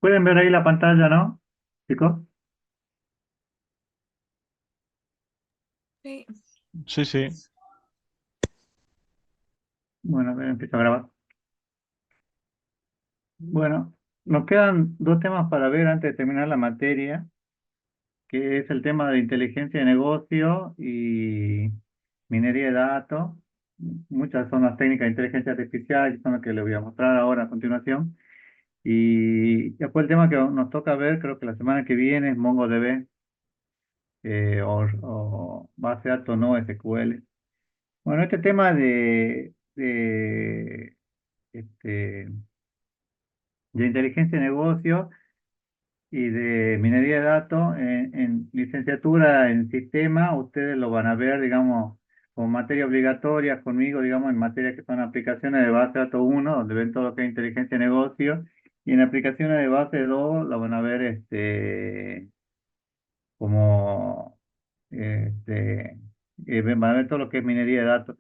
Pueden ver ahí la pantalla, ¿no, chicos? Sí. Sí, sí. Bueno, a ver, empiezo a grabar. Bueno, nos quedan dos temas para ver antes de terminar la materia, que es el tema de inteligencia de negocio y minería de datos. Muchas son las técnicas de inteligencia artificial, que son las que les voy a mostrar ahora a continuación. Y después el tema que nos toca ver, creo que la semana que viene, es MongoDB, o base de datos no SQL. Bueno, este tema este, de inteligencia de negocio y de minería de datos en licenciatura en sistema, ustedes lo van a ver, digamos, como materia obligatoria conmigo, digamos, en materias que son aplicaciones de base de datos uno, donde ven todo lo que es inteligencia de negocio, y en aplicaciones de base 2 lo van a ver como este, van a ver todo lo que es minería de datos.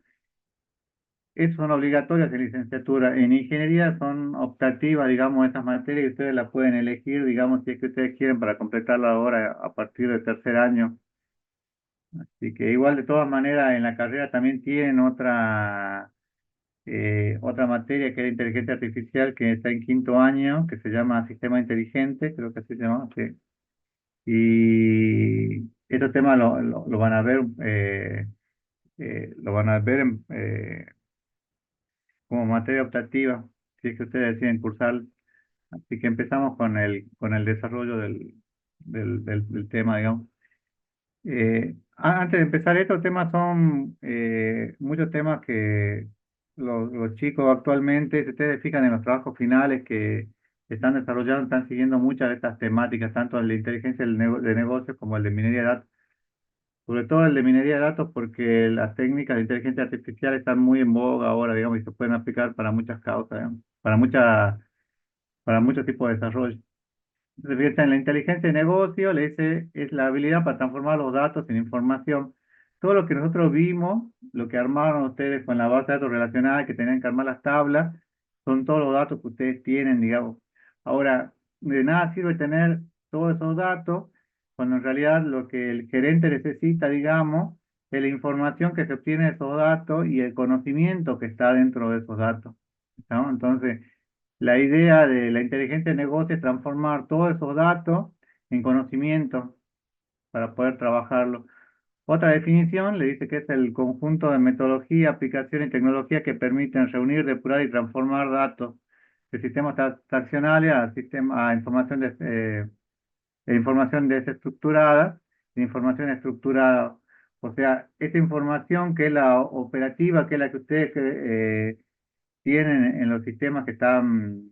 Esas son obligatorias en licenciatura. En ingeniería son optativas, digamos, estas materias y ustedes las pueden elegir, digamos, si es que ustedes quieren para completarla ahora a partir del tercer año. Así que igual de todas maneras en la carrera también tienen otra materia que es inteligencia artificial que está en quinto año, que se llama sistema inteligente, creo que así se llama. Sí. Y estos temas lo van a ver, como materia optativa, si es que ustedes deciden cursar. Así que empezamos con el desarrollo del tema, digamos. Antes de empezar, estos temas son muchos temas que los chicos actualmente, si ustedes fijan en los trabajos finales que están desarrollando, están siguiendo muchas de estas temáticas, tanto el de inteligencia de negocios como el de minería de datos. Sobre todo el de minería de datos porque las técnicas de inteligencia artificial están muy en boga ahora, digamos, y se pueden aplicar para muchas causas, digamos, para muchos tipos de desarrollo. Entonces, fíjense, en la inteligencia de negocio le dice, es la habilidad para transformar los datos en información. Todo lo que nosotros vimos, lo que armaron ustedes con la base de datos relacionada, que tenían que armar las tablas, son todos los datos que ustedes tienen, digamos. Ahora, de nada sirve tener todos esos datos, cuando en realidad lo que el gerente necesita, digamos, es la información que se obtiene de esos datos y el conocimiento que está dentro de esos datos, ¿no? Entonces, la idea de la inteligencia de negocio es transformar todos esos datos en conocimiento para poder trabajarlo. Otra definición le dice que es el conjunto de metodología, aplicación y tecnología que permiten reunir, depurar y transformar datos de sistemas transaccionales a información desestructurada, de información estructurada. O sea, esta información que es la operativa, que es la que ustedes tienen en los sistemas que están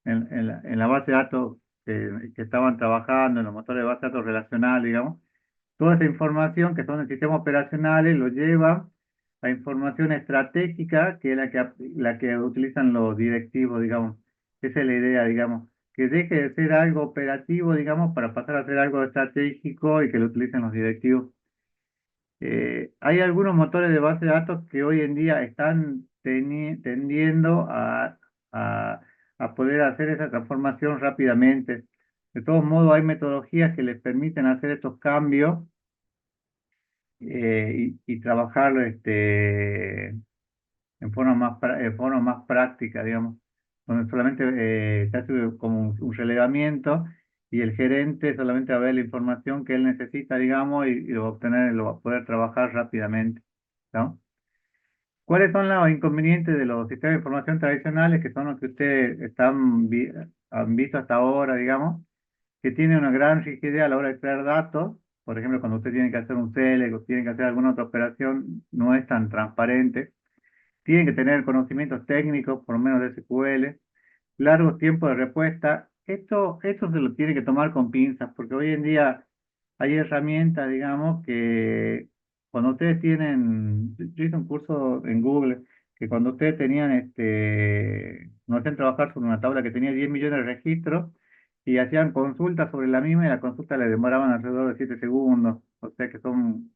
en la base de datos que estaban trabajando, en los motores de base de datos relacional, digamos. Toda esa información que son en sistemas operacionales lo lleva a información estratégica, que es la que utilizan los directivos, digamos. Esa es la idea, digamos, que deje de ser algo operativo, digamos, para pasar a ser algo estratégico y que lo utilicen los directivos. Hay algunos motores de base de datos que hoy en día están tendiendo a, a poder hacer esa transformación rápidamente. De todos modos, hay metodologías que les permiten hacer estos cambios y trabajar en forma más práctica, digamos, donde solamente se hace como un relevamiento y el gerente solamente va a ver la información que él necesita, digamos, y lo va a obtener, lo va a poder trabajar rápidamente, ¿no? ¿Cuáles son los inconvenientes de los sistemas de información tradicionales, que son los que ustedes han visto hasta ahora, digamos, que tienen una gran rigidez a la hora de extraer datos? Por ejemplo, cuando usted tiene que hacer un select o tiene que hacer alguna otra operación, no es tan transparente. Tienen que tener conocimientos técnicos, por lo menos de SQL, largos tiempos de respuesta. Esto se lo tiene que tomar con pinzas, porque hoy en día hay herramientas, digamos, que cuando ustedes yo hice un curso en Google, que cuando ustedes nos hacían trabajar sobre una tabla que tenía 10 millones de registros y hacían consultas sobre la misma y las consultas les demoraban alrededor de 7 segundos, o sea que son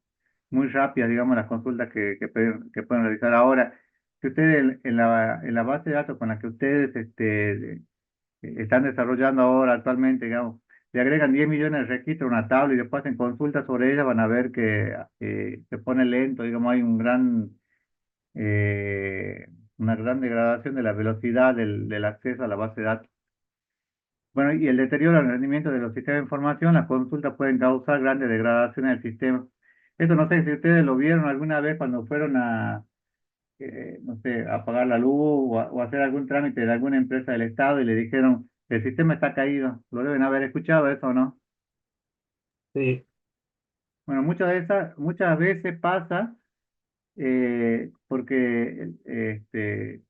muy rápidas, digamos, las consultas que pueden realizar ahora. Si ustedes en la base de datos con la que ustedes están desarrollando ahora actualmente, digamos, le agregan 10 millones de registros a una tabla y después hacen consultas sobre ella, van a ver que se pone lento, digamos, hay eh, una gran degradación de la velocidad del acceso a la base de datos. Bueno, y el deterioro del rendimiento de los sistemas de información, las consultas pueden causar grandes degradaciones del sistema. Esto no sé si ustedes lo vieron alguna vez cuando fueron no sé, a pagar la luz o hacer algún trámite de alguna empresa del Estado y le dijeron, el sistema está caído. Lo deben haber escuchado eso, ¿no? Sí, Bueno, muchas veces pasa porque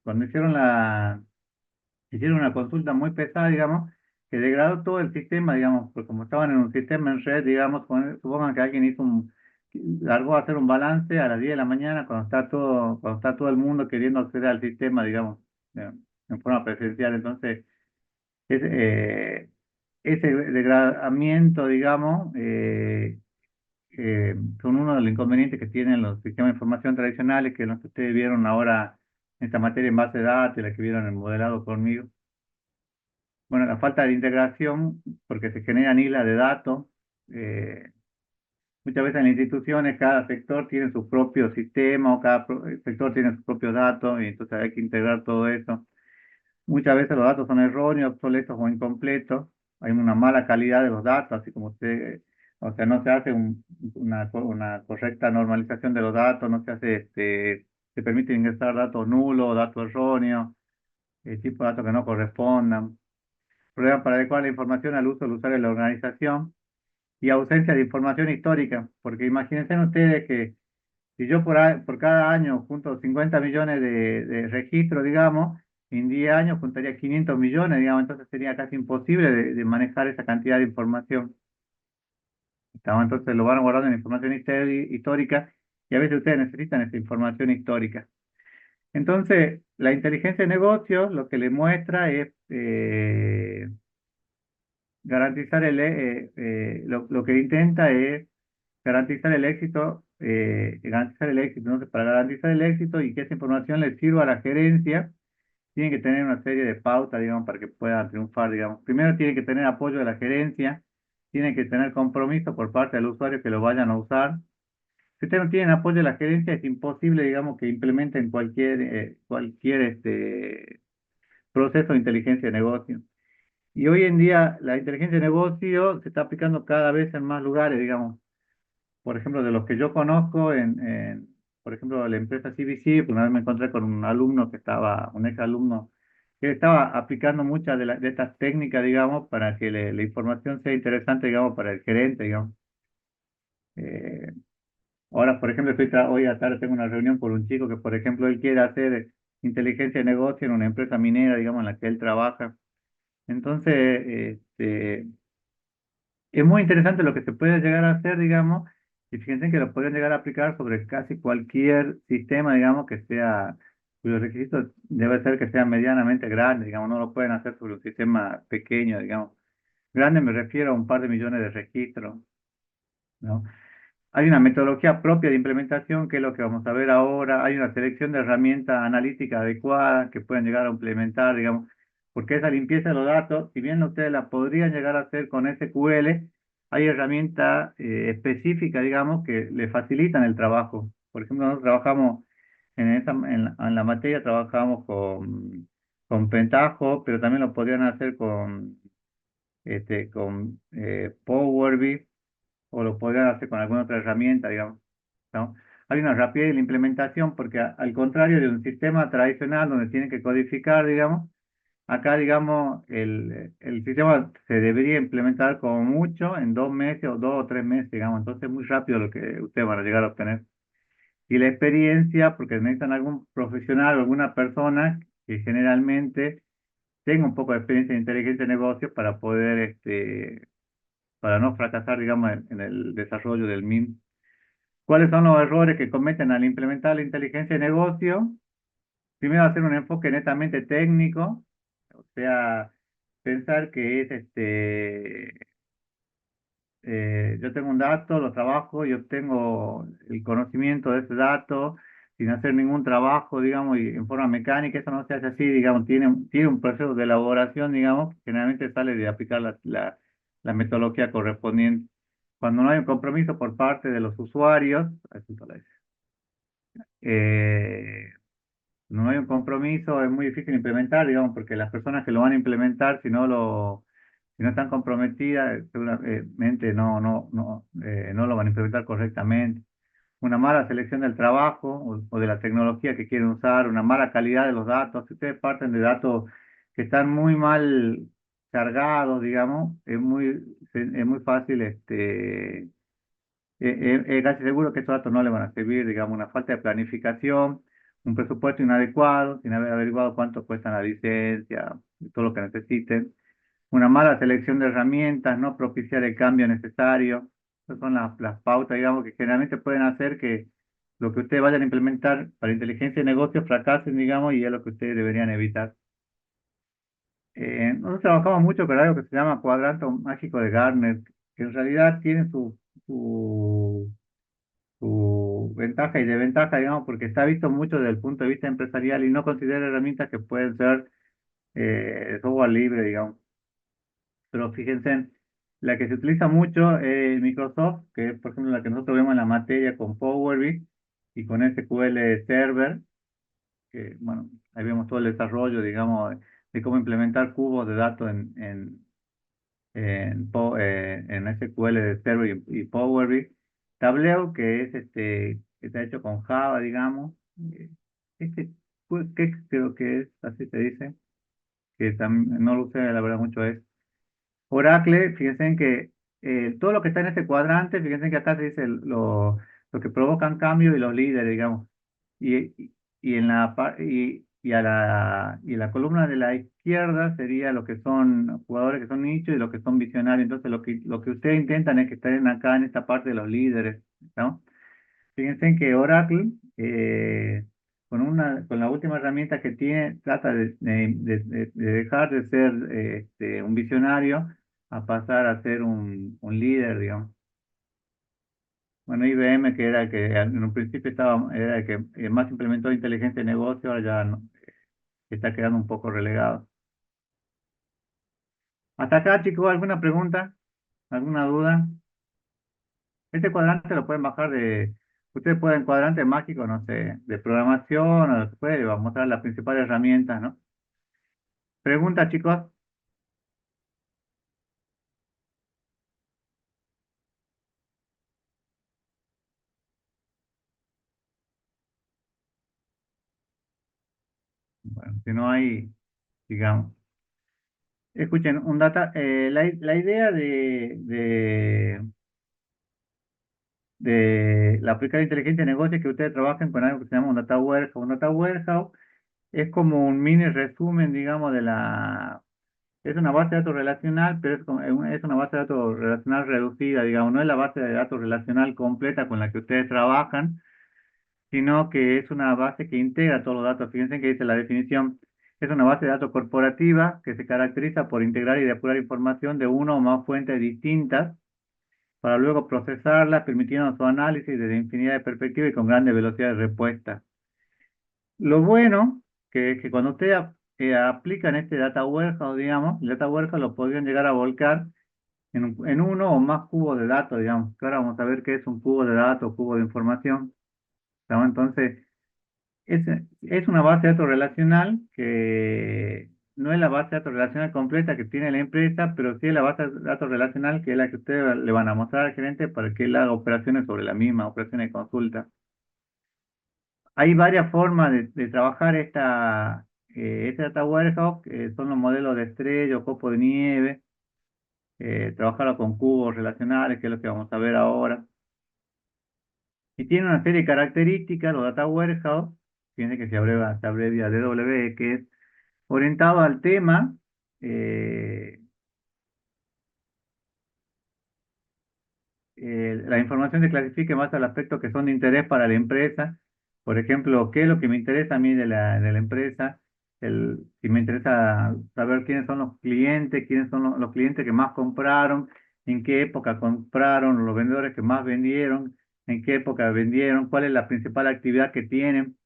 cuando hicieron una consulta muy pesada, digamos, que degradó todo el sistema, digamos, porque como estaban en un sistema en red, digamos, supongan que alguien largó a hacer un balance a las 10 de la mañana cuando está todo el mundo queriendo acceder al sistema, digamos, en forma presencial. Entonces, ese, ese degradamiento, digamos, son uno de los inconvenientes que tienen los sistemas de información tradicionales, que es lo que ustedes vieron ahora en esta materia en base de datos, la que vieron en el modelado conmigo. Bueno, la falta de integración, porque se generan islas de datos. eh, Muchas veces en las instituciones cada sector tiene su propio sistema o sector tiene sus propios datos y entonces hay que integrar todo eso. Muchas veces los datos son erróneos, obsoletos o incompletos. Hay una mala calidad de los datos, así como o sea, no se hace una correcta normalización de los datos, no se hace, se permite ingresar datos nulos, datos erróneos, tipo de datos que no correspondan. Problemas para adecuar la información al uso del usuario de la organización y ausencia de información histórica, porque imagínense ustedes que si yo por cada año junto 50 millones de registros, digamos, en 10 años juntaría 500 millones, digamos, entonces sería casi imposible de manejar esa cantidad de información. Entonces lo van guardando en información histórica y a veces ustedes necesitan esa información histórica. Entonces, la inteligencia de negocios lo que le muestra es lo que intenta es garantizar el éxito. Entonces, para garantizar el éxito y que esa información le sirva a la gerencia, tiene que tener una serie de pautas, digamos, para que pueda triunfar, digamos. Primero tiene que tener apoyo de la gerencia, tiene que tener compromiso por parte del usuario que lo vayan a usar. Si ustedes no tienen apoyo de la gerencia, es imposible, digamos, que implementen cualquier proceso de inteligencia de negocio. Y hoy en día la inteligencia de negocio se está aplicando cada vez en más lugares, digamos. Por ejemplo, de los que yo conozco, por ejemplo, la empresa CBC, pues una vez me encontré con un alumno un ex alumno, que estaba aplicando muchas de estas técnicas, digamos, para que la información sea interesante, digamos, para el gerente, digamos. Eh, Ahora, por ejemplo, hoy a tarde tengo una reunión con un chico que, por ejemplo, él quiere hacer inteligencia de negocio en una empresa minera, digamos, en la que él trabaja. Entonces, es muy interesante lo que se puede llegar a hacer, digamos, y fíjense que lo pueden llegar a aplicar sobre casi cualquier sistema, digamos, cuyos requisitos debe ser que sean medianamente grandes, digamos, no lo pueden hacer sobre un sistema pequeño, digamos. Grande me refiero a un par de millones de registros, ¿no? Hay una metodología propia de implementación, que es lo que vamos a ver ahora. Hay una selección de herramientas analíticas adecuadas que pueden llegar a implementar, digamos, porque esa limpieza de los datos, si bien ustedes la podrían llegar a hacer con SQL, hay herramientas específicas, digamos, que le facilitan el trabajo. Por ejemplo, nosotros trabajamos en la materia, trabajamos con Pentaho, pero también lo podrían hacer con Power BI o lo podrían hacer con alguna otra herramienta, digamos, ¿no? Hay una rapidez en la implementación porque al contrario de un sistema tradicional donde tienen que codificar, digamos, acá, digamos, el sistema se debería implementar como mucho en 2 meses o 2 o 3 meses, digamos, entonces es muy rápido lo que ustedes van a llegar a obtener. Y la experiencia, porque necesitan algún profesional o alguna persona que generalmente tenga un poco de experiencia en inteligencia de negocios para no fracasar, digamos, en el desarrollo del MIM. ¿Cuáles son los errores que cometen al implementar la inteligencia de negocio? Primero, hacer un enfoque netamente técnico, o sea, pensar que yo tengo un dato, lo trabajo y obtengo el conocimiento de ese dato, sin hacer ningún trabajo, digamos, y en forma mecánica, eso no se hace así, digamos, tiene un proceso de elaboración, digamos, que generalmente sale de aplicar la metodología correspondiente. Cuando no hay un compromiso por parte de los usuarios, eh, no hay un compromiso, es muy difícil implementar, digamos, porque las personas que lo van a implementar, si no están comprometidas, seguramente no lo van a implementar correctamente. Una mala selección del trabajo o de la tecnología que quieren usar, una mala calidad de los datos. Si ustedes parten de datos que están muy mal cargados, digamos, es muy fácil, casi seguro que estos datos no le van a servir, digamos, una falta de planificación, un presupuesto inadecuado, sin haber averiguado cuánto cuesta la licencia, y todo lo que necesiten, una mala selección de herramientas, no propiciar el cambio necesario. Esas son las pautas, digamos, que generalmente pueden hacer que lo que ustedes vayan a implementar para inteligencia de negocios fracasen, digamos, y es lo que ustedes deberían evitar. Nosotros trabajamos mucho con algo que se llama cuadrante mágico de Gartner, que en realidad tiene su, su ventaja y desventaja, digamos, porque está visto mucho desde el punto de vista empresarial y no considera herramientas que pueden ser software libre, digamos. Pero fíjense, la que se utiliza mucho es Microsoft, que es, por ejemplo, la que nosotros vemos en la materia con Power BI y con SQL Server, que, bueno, ahí vemos todo el desarrollo, digamos, de cómo implementar cubos de datos en SQL Server y Power BI. Tableau, que es que está hecho con Java, digamos. Este, que creo que es, así se dice, que también no lo usé, la verdad, mucho es. Oracle, fíjense en que todo lo que está en este cuadrante, fíjense que acá se dice lo que provocan cambio y los líderes, digamos. Y en la columna de la izquierda sería lo que son jugadores que son nichos y los que son visionarios. Entonces, lo que ustedes intentan es que estén acá en esta parte de los líderes, ¿no? Fíjense en que Oracle, con la última herramienta que tiene, trata de dejar de ser un visionario a pasar a ser un líder, digamos. Bueno, IBM, que era el que en un principio era el que más implementó inteligencia de negocio, ahora ya no, está quedando un poco relegado. Hasta acá, chicos, ¿alguna pregunta? ¿Alguna duda? Este cuadrante lo pueden bajar ustedes pueden cuadrante mágico, no sé, de programación, o después les va a mostrar las principales herramientas, ¿no? Pregunta, chicos. Bueno, si no hay, digamos. Escuchen, la idea de la aplicar inteligencia de negocio es que ustedes trabajen con algo que se llama un data warehouse. Un data warehouse es como un mini resumen, digamos, es una base de datos relacional, pero es una base de datos relacional reducida, digamos, no es la base de datos relacional completa con la que ustedes trabajan, sino que es una base que integra todos los datos. Fíjense que dice la definición, es una base de datos corporativa que se caracteriza por integrar y depurar información de una o más fuentes distintas para luego procesarla, permitiendo su análisis desde infinidad de perspectivas y con grandes velocidades de respuesta. Lo bueno que es que cuando ustedes aplican este data warehouse, digamos, el data warehouse lo podrían llegar a volcar en uno o más cubos de datos, digamos, que ahora vamos a ver qué es un cubo de datos, cubo de información, ¿no? Entonces, es una base de datos relacional que no es la base de datos relacional completa que tiene la empresa, pero sí es la base de datos relacional que es la que ustedes le van a mostrar al gerente para que él haga operaciones sobre la misma, operaciones de consulta. Hay varias formas de trabajar este data warehouse, que son los modelos de estrella o copo de nieve, trabajarlo con cubos relacionales, que es lo que vamos a ver ahora. Y tiene una serie de características, los data warehouse, tiene que se abrevia DW, que es orientado al tema, eh, la información se clasifica en base al aspecto que son de interés para la empresa. Por ejemplo, ¿qué es lo que me interesa a mí de la empresa? Si me interesa saber quiénes son los clientes, quiénes son los clientes que más compraron, en qué época compraron, los vendedores que más vendieron, en qué época vendieron, cuál es la principal actividad que tienen.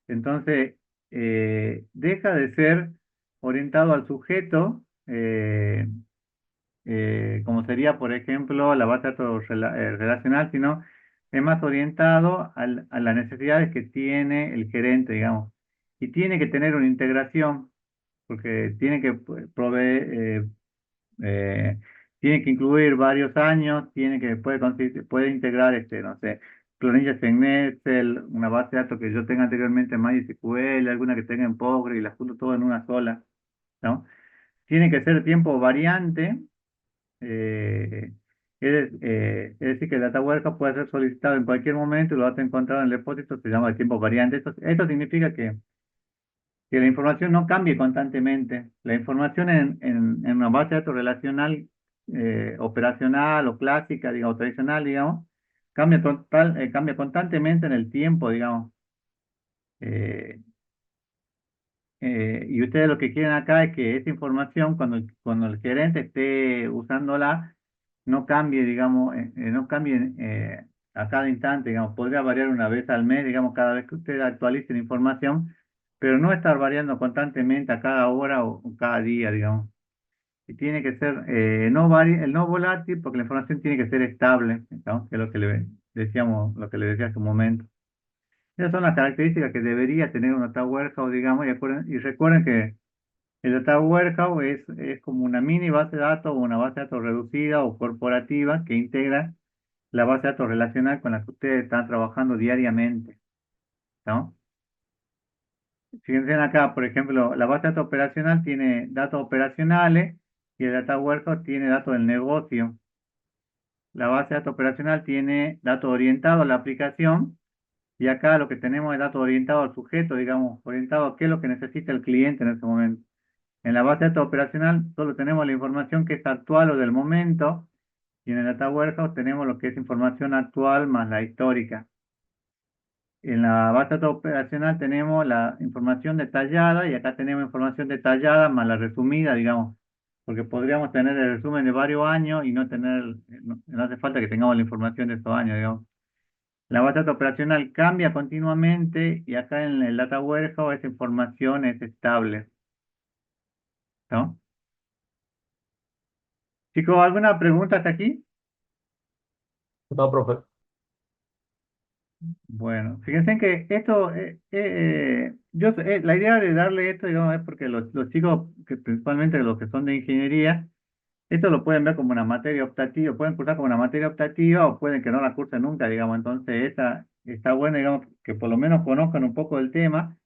Entonces, deja de ser orientado al sujeto, como sería, por ejemplo, la base de datos relacional, sino es más orientado a las necesidades que tiene el gerente, digamos. Y tiene que tener una integración, porque tiene que proveer, eh, tiene que incluir varios años, puede integrar, no sé, planillas en Excel, una base de datos que yo tenga anteriormente en MySQL, alguna que tenga en Postgre y las junto todo en una sola, ¿no? Tiene que ser tiempo variante, eh, es decir, que el data warehouse puede ser solicitado en cualquier momento y lo vas a encontrar en el depósito, se llama de tiempo variante. Esto significa que la información no cambie constantemente. La información en una base de datos relacional, operacional o clásica, digamos, tradicional, digamos, cambia constantemente en el tiempo, digamos. Eh, y ustedes lo que quieren acá es que esa información, cuando el gerente esté usándola, no cambie, digamos, no cambie a cada instante, digamos, podría variar una vez al mes, digamos, cada vez que usted actualice la información, pero no estar variando constantemente a cada hora o cada día, digamos. Y tiene que ser el no volátil, porque la información tiene que ser estable, ¿no? Que es lo que le decíamos, lo que le decía hace un momento. Esas son las características que debería tener un data warehouse, digamos, y recuerden que el data warehouse es como una mini base de datos o una base de datos reducida o corporativa que integra la base de datos relacional con la que ustedes están trabajando diariamente, ¿no? Fíjense acá, por ejemplo, la base de datos operacional tiene datos operacionales y el data warehouse tiene datos del negocio. La base de datos operacional tiene datos orientados a la aplicación y acá lo que tenemos es datos orientados al sujeto, digamos, orientado a qué es lo que necesita el cliente en ese momento. En la base de datos operacional solo tenemos la información que es actual o del momento, y en el Data Warehouse tenemos lo que es información actual más la histórica. En la base de datos operacional tenemos la información detallada y acá tenemos información detallada más la resumida, digamos, porque podríamos tener el resumen de varios años y no hace falta que tengamos la información de esos años, digamos. La base de datos operacional cambia continuamente y acá en el Data Warehouse esa información es estable, ¿no? Chicos, ¿alguna pregunta hasta aquí? No, profe. Bueno, fíjense que esto, la idea de darle esto, digamos, es porque los chicos, que principalmente los que son de ingeniería, esto lo pueden ver como una materia optativa, pueden cursar como una materia optativa o pueden que no la cursen nunca, digamos. Entonces, está bueno, digamos, que por lo menos conozcan un poco del tema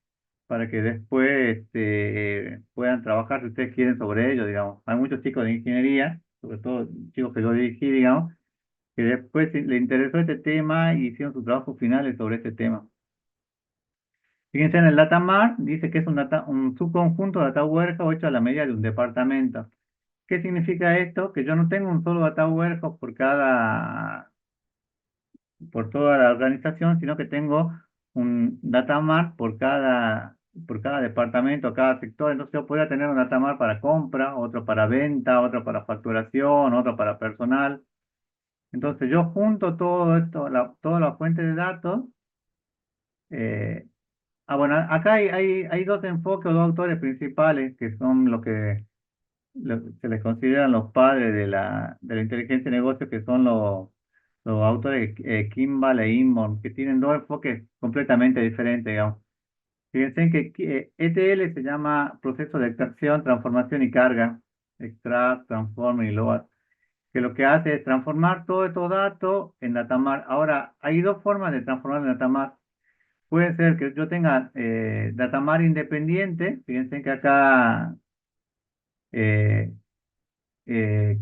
para que después puedan trabajar si ustedes quieren sobre ello, digamos. Hay muchos chicos de ingeniería, sobre todo chicos que yo dirigí, digamos, que después le interesó este tema y hicieron sus trabajos finales sobre este tema. Fíjense en el data mart, dice que es un subconjunto de data warehouse hecho a la medida de un departamento. ¿Qué significa esto? Que yo no tengo un solo data warehouse por toda la organización, sino que tengo un data mart por cada departamento, cada sector. Entonces yo podría tener un data mart para compra, otro para venta, otro para facturación, otro para personal. Entonces yo junto todo esto, toda la fuente de datos. eh, bueno, acá hay dos enfoques o dos autores principales que son se les consideran los padres de la inteligencia de negocios, que son los autores Kimball e Inborn, que tienen dos enfoques completamente diferentes, digamos. Fíjense que ETL se llama proceso de extracción, transformación y carga, extract, transform y load, que lo que hace es transformar todos estos datos en datamar. Ahora, hay dos formas de transformar en datamar. Puede ser que yo tenga datamar independiente, fíjense que acá eh,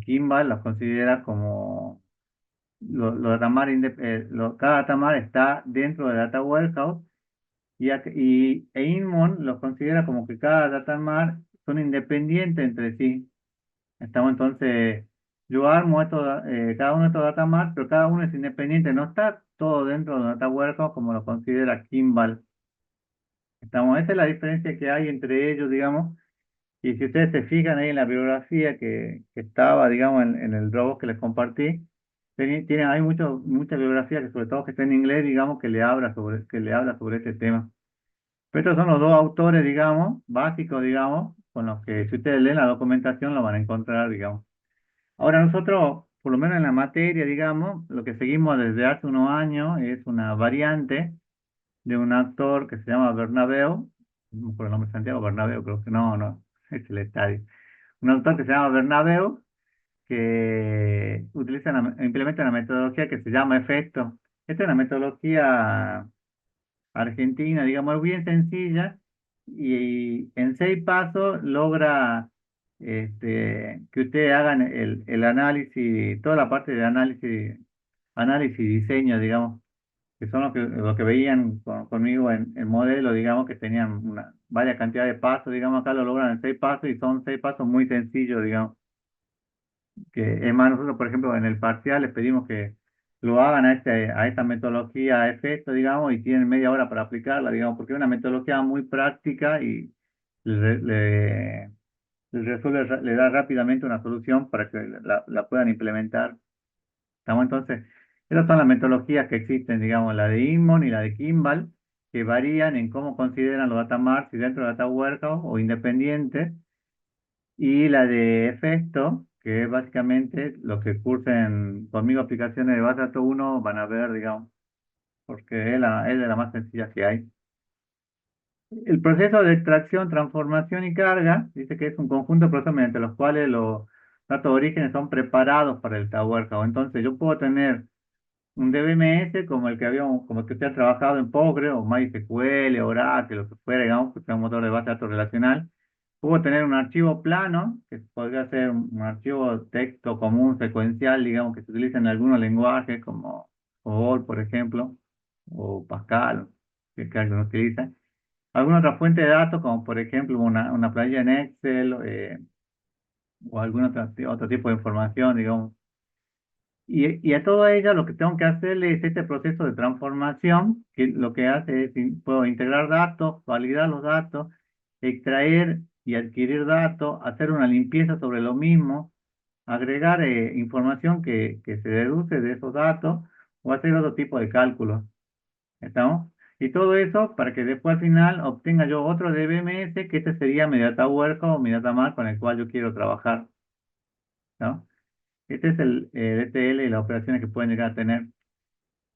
Kimball los considera como cada datamar está dentro de Data Warehouse e Inmon los considera como que cada datamar son independientes entre sí. Estamos entonces, yo armo cada uno de estos datamar, pero cada uno es independiente, no está todo dentro de Data Warehouse como lo considera Kimball. Esa es la diferencia que hay entre ellos, digamos. Y si ustedes se fijan ahí en la bibliografía que estaba, digamos, en el Dropbox que les compartí, hay mucha bibliografía que sobre todo que está en inglés, digamos, que le habla sobre este tema. Pero estos son los dos autores, digamos, básicos, digamos, con los que si ustedes leen la documentación lo van a encontrar, digamos. Ahora nosotros, por lo menos en la materia, digamos, lo que seguimos desde hace unos años es una variante de un actor que se llama Bernabéu, no me acuerdo el nombre, Santiago Bernabéu, creo que no, es el estadio. Un actor que se llama Bernabéu, que implementa una metodología que se llama efecto. Esta es una metodología argentina, digamos, es bien sencilla y en 6 pasos logra que ustedes hagan el análisis, toda la parte de análisis y diseño, digamos, que son lo que veían conmigo en modelo, digamos, que tenían una varias cantidades de pasos, digamos, acá lo logran en 6 pasos y son 6 pasos muy sencillos, digamos, que es más, nosotros, por ejemplo, en el parcial les pedimos que lo hagan a esta metodología a efecto, digamos, y tienen media hora para aplicarla, digamos, porque es una metodología muy práctica y le, le- le da rápidamente una solución para que la puedan implementar. ¿Estamos? Entonces, esas son las metodologías que existen, digamos, la de Inmon y la de Kimball, que varían en cómo consideran los data marts y dentro de data warehouse o independientes, y la de efecto, que es básicamente lo que cursen conmigo aplicaciones de base de datos 1 van a ver, digamos, porque es de la más sencilla que hay. El proceso de extracción, transformación y carga dice que es un conjunto de procesos mediante los cuales los datos de orígenes son preparados para el Data Warehouse. Entonces, yo puedo tener un DBMS como el que usted ha trabajado en Postgre o MySQL, Oracle, lo que fuera, digamos, que sea un motor de base de datos relacional. Puedo tener un archivo plano, que podría ser un archivo texto común, secuencial, digamos, que se utiliza en algunos lenguajes como COBOL, por ejemplo, o Pascal, que alguien utiliza. Alguna otra fuente de datos, como por ejemplo una planilla en Excel, o algún otro tipo de información, digamos. Y a toda ella lo que tengo que hacerle es este proceso de transformación, que lo que hace es, puedo integrar datos, validar los datos, extraer y adquirir datos, hacer una limpieza sobre lo mismo, agregar información que se deduce de esos datos o hacer otro tipo de cálculos. ¿Estamos? Y todo eso para que después al final obtenga yo otro DBMS, que este sería mi data warehouse o mi data mart con el cual yo quiero trabajar. ¿No? Este es el DTL y las operaciones que pueden llegar a tener.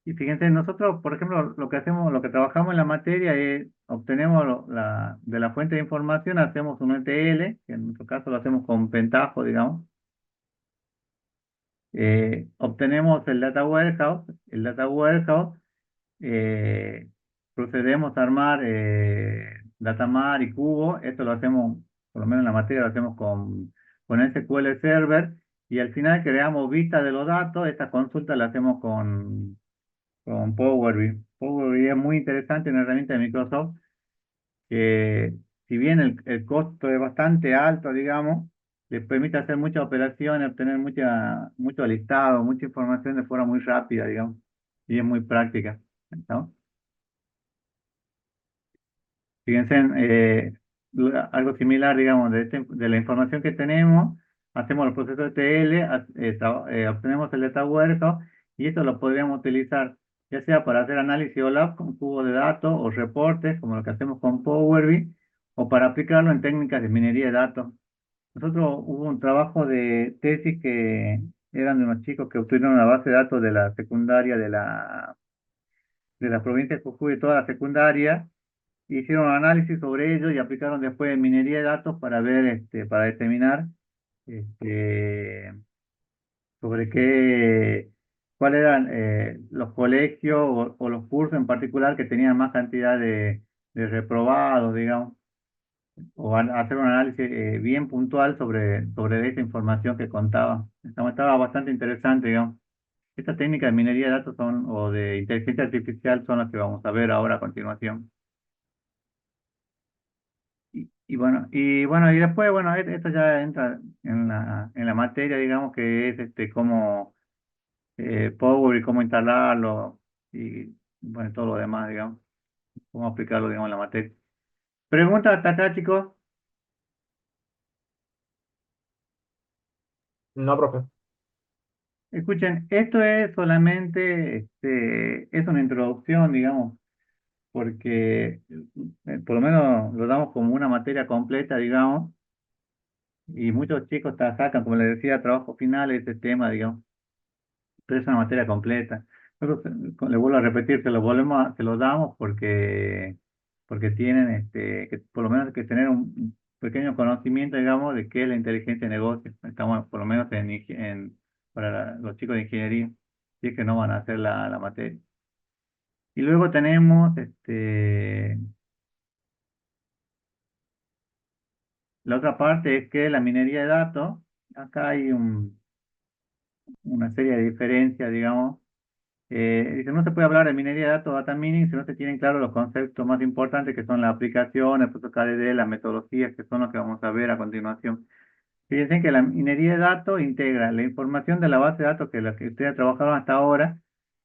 Y fíjense, nosotros, por ejemplo, lo que hacemos, lo que trabajamos en la materia es, obtenemos de la fuente de información, hacemos un ETL, que en nuestro caso lo hacemos con Pentaho, digamos. Obtenemos el data warehouse, eh, procedemos a armar datamar y cubo. Esto lo hacemos, por lo menos en la materia, lo hacemos con SQL Server, y al final creamos vistas de los datos. Esta consulta la hacemos con Power BI. Power BI es muy interesante, una herramienta de Microsoft que, si bien el costo es bastante alto, digamos, le permite hacer muchas operaciones, obtener mucho listado, mucha información de forma muy rápida, digamos, y es muy práctica. ¿No? Fíjense, algo similar, digamos, de la información que tenemos, hacemos el proceso de TL, obtenemos el data warehouse, y esto lo podríamos utilizar ya sea para hacer análisis OLAP con cubos de datos o reportes, como lo que hacemos con Power BI, o para aplicarlo en técnicas de minería de datos. Nosotros hubo un trabajo de tesis que eran de unos chicos que obtuvieron una base de datos de la secundaria de la provincia de Jujuy, de toda la secundaria. Hicieron un análisis sobre ello y aplicaron después minería de datos para ver, para determinar este, sobre cuáles eran los colegios o los cursos en particular que tenían más cantidad de reprobados, digamos, o hacer un análisis bien puntual sobre esa información que contaba. Estaba bastante interesante, digamos. Estas técnicas de minería de datos o de inteligencia artificial son las que vamos a ver ahora a continuación. Y bueno, y después, bueno, esto ya entra en la materia, digamos, que es cómo Power y cómo instalarlo y bueno, todo lo demás, digamos, cómo aplicarlo, digamos, en la materia. Pregunta hasta acá, chicos. No, profe. Escuchen, esto es solamente, es una introducción, digamos, porque por lo menos lo damos como una materia completa, digamos, y muchos chicos sacan, como les decía, trabajo final ese tema, digamos, pero es una materia completa. Nosotros, le vuelvo a repetir, se lo damos porque tienen, que por lo menos que tener un pequeño conocimiento, digamos, de qué es la inteligencia de negocio. Estamos, por lo menos para los chicos de ingeniería, si es que no van a hacer la materia. Y luego tenemos, la otra parte es que la minería de datos, acá hay una serie de diferencias, digamos. Dice, no se puede hablar de minería de datos, data mining, si no se tienen claros los conceptos más importantes que son las aplicaciones, el proceso KDD, las metodologías, que son los que vamos a ver a continuación. Fíjense que la minería de datos integra la información de la base de datos que la que ustedes trabajaron hasta ahora,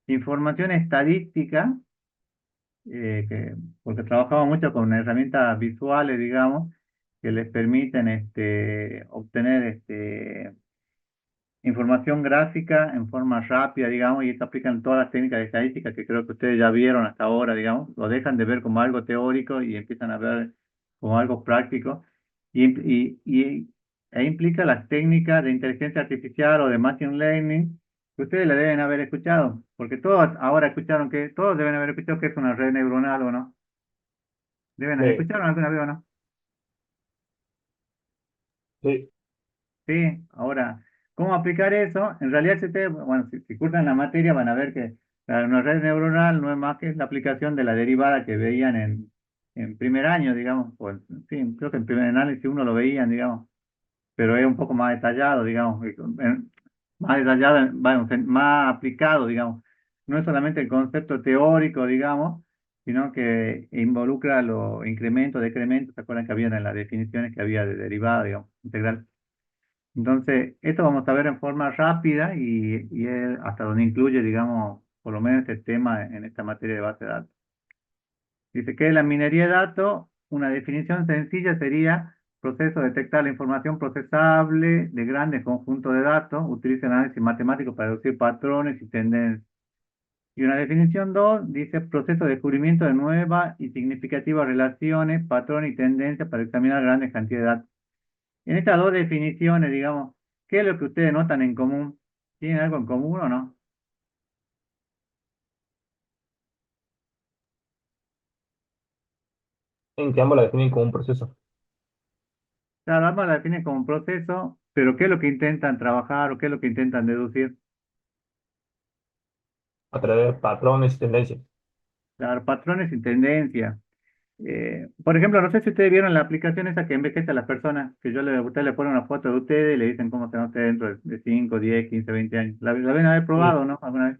información estadística, porque trabajamos mucho con herramientas visuales, digamos, que les permiten obtener información gráfica en forma rápida, digamos, y esto aplican todas las técnicas de estadística que creo que ustedes ya vieron hasta ahora, digamos, lo dejan de ver como algo teórico y empiezan a ver como algo práctico, e implica las técnicas de inteligencia artificial o de machine learning que ustedes le deben haber escuchado, porque todos deben haber escuchado que es una red neuronal o no, deben haber Sí, escuchado alguna vez o no. sí, Sí, ahora, ¿cómo aplicar eso? En realidad, si ustedes, bueno, si cursan la materia, van a ver que una red neuronal no es más que la aplicación de la derivada que veían en primer año, digamos, pues, sí, creo que en primer análisis uno lo veían, digamos, pero es un poco más detallado, digamos, más detallado, vamos, más aplicado, digamos. No es solamente el concepto teórico, digamos, sino que involucra los incrementos, decrementos, ¿se acuerdan que había en las definiciones que había de derivada, digamos, integral? Entonces, esto vamos a ver en forma rápida y es hasta donde incluye, digamos, por lo menos este tema en esta materia de base de datos. Dice que la minería de datos, una definición sencilla sería proceso de detectar la información procesable de grandes conjuntos de datos, utiliza el análisis matemático para deducir patrones y tendencias. Y una definición 2 dice proceso de descubrimiento de nuevas y significativas relaciones, patrones y tendencias para examinar grandes cantidades de datos. En estas dos definiciones, digamos, ¿qué es lo que ustedes notan en común? ¿Tienen algo en común o no? en que ambos la definen como un proceso Claro, ambas la definen como un proceso, pero ¿qué es lo que intentan trabajar o qué es lo que intentan deducir? a través de patrones y tendencias. Claro, patrones y tendencias. Por ejemplo, no sé si ustedes vieron la aplicación esa que envejece a las personas, que ustedes le ponen una foto de ustedes y le dicen cómo serán ustedes dentro de 5, 10, 15, 20 años. ¿La ven haber Sí, probado, no? ¿Alguna vez?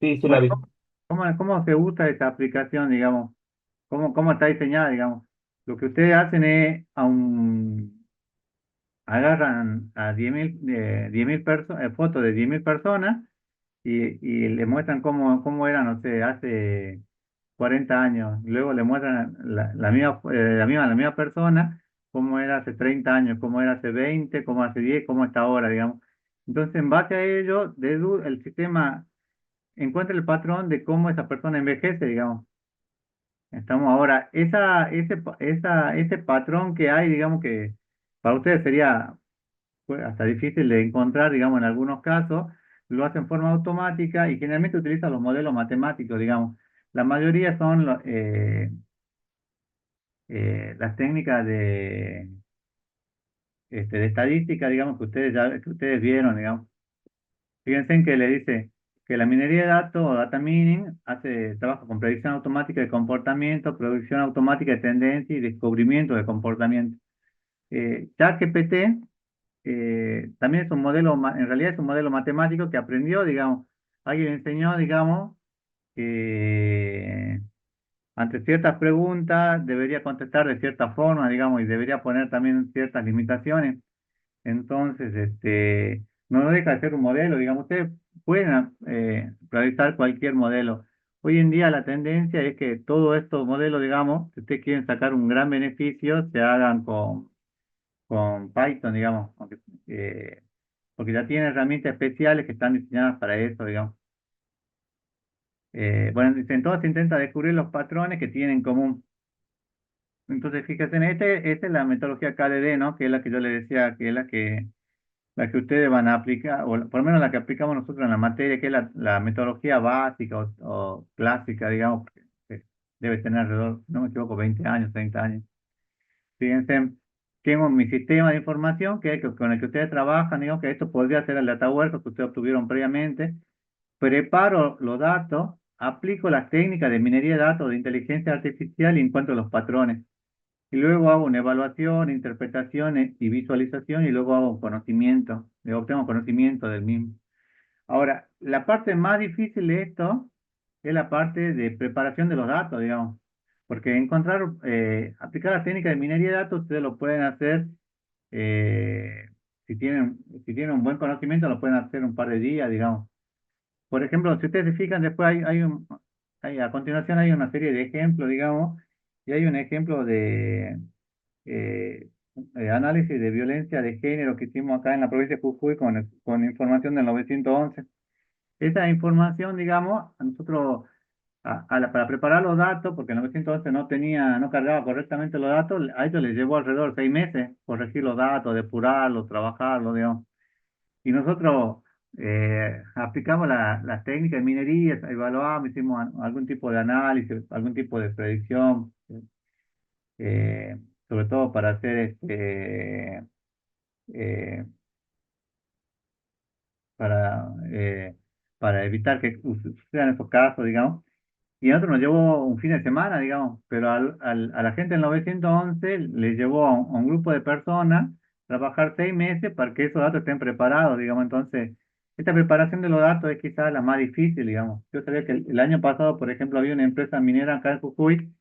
sí, sí la Bueno, vi. ¿cómo se usa esta aplicación, digamos? ¿Cómo está diseñada, digamos? Lo que ustedes hacen es agarran a 10.000 fotos de 10.000 personas y le muestran cómo era, no sé, hace 40 años. Luego le muestran la misma persona, cómo era hace 30 años, cómo era hace 20, cómo hace 10, cómo está ahora, digamos. Entonces, en base a ello, el sistema encuentra el patrón de cómo esa persona envejece, digamos. Estamos ahora, ese patrón que hay, digamos que para ustedes sería hasta difícil de encontrar, digamos, en algunos casos, lo hace en forma automática y generalmente utiliza los modelos matemáticos, digamos. La mayoría son las técnicas de estadística, digamos, que ustedes vieron, digamos. Fíjense en que le dice que la minería de datos o data mining trabaja con predicción automática de comportamiento, producción automática de tendencia y descubrimiento de comportamiento. ChatGPT también es un modelo, en realidad es un modelo matemático que aprendió, digamos, alguien le enseñó, digamos, que ante ciertas preguntas debería contestar de cierta forma, digamos, y debería poner también ciertas limitaciones. Entonces, no deja de ser un modelo, digamos, ustedes pueden realizar cualquier modelo. Hoy en día la tendencia es que todos estos modelos, digamos, si ustedes quieren sacar un gran beneficio, se hagan con Python, digamos, porque ya tiene herramientas especiales que están diseñadas para eso, digamos. Bueno, en todo se intenta descubrir los patrones que tienen en común. Entonces, fíjense, esta es la metodología KDD, ¿no? Que es la que yo le decía, que es la que ustedes van a aplicar, o por lo menos la que aplicamos nosotros en la materia, que es la metodología básica o clásica, digamos, que debe tener alrededor, no me equivoco, 20 años, 30 años. Fíjense, tengo mi sistema de información con el que ustedes trabajan, digamos que esto podría ser el data warehouse que ustedes obtuvieron previamente. Preparo los datos, aplico las técnicas de minería de datos, de inteligencia artificial y encuentro los patrones. Y luego hago una evaluación, interpretación y visualización y luego hago un conocimiento, obtengo conocimiento del mismo. Ahora, la parte más difícil de esto es la parte de preparación de los datos, digamos. Porque aplicar la técnica de minería de datos, ustedes lo pueden hacer, eh, si tienen un buen conocimiento, lo pueden hacer un par de días, digamos. Por ejemplo, si ustedes se fijan, después a continuación hay una serie de ejemplos, digamos, y hay un ejemplo eh, análisis de violencia de género que hicimos acá en la provincia de Jujuy con información del 911. Esa información, digamos, a nosotros, para preparar los datos, porque el 911 no cargaba correctamente los datos, a ellos les llevó alrededor de 6 meses corregir los datos, depurarlos, trabajarlos, digamos. Y nosotros aplicamos las técnicas de minería, evaluamos, hicimos algún tipo de análisis, algún tipo de predicción, eh, sobre todo para hacer eh, para, eh, para evitar que sucedan esos casos, digamos. Y a nosotros nos llevó un fin de semana, digamos, pero a la gente del 911 le llevó a un grupo de personas trabajar 6 meses para que esos datos estén preparados, digamos. Entonces, esta preparación de los datos es quizás la más difícil, digamos. Yo sabía que el año pasado, por ejemplo, había una empresa minera acá en Jujuy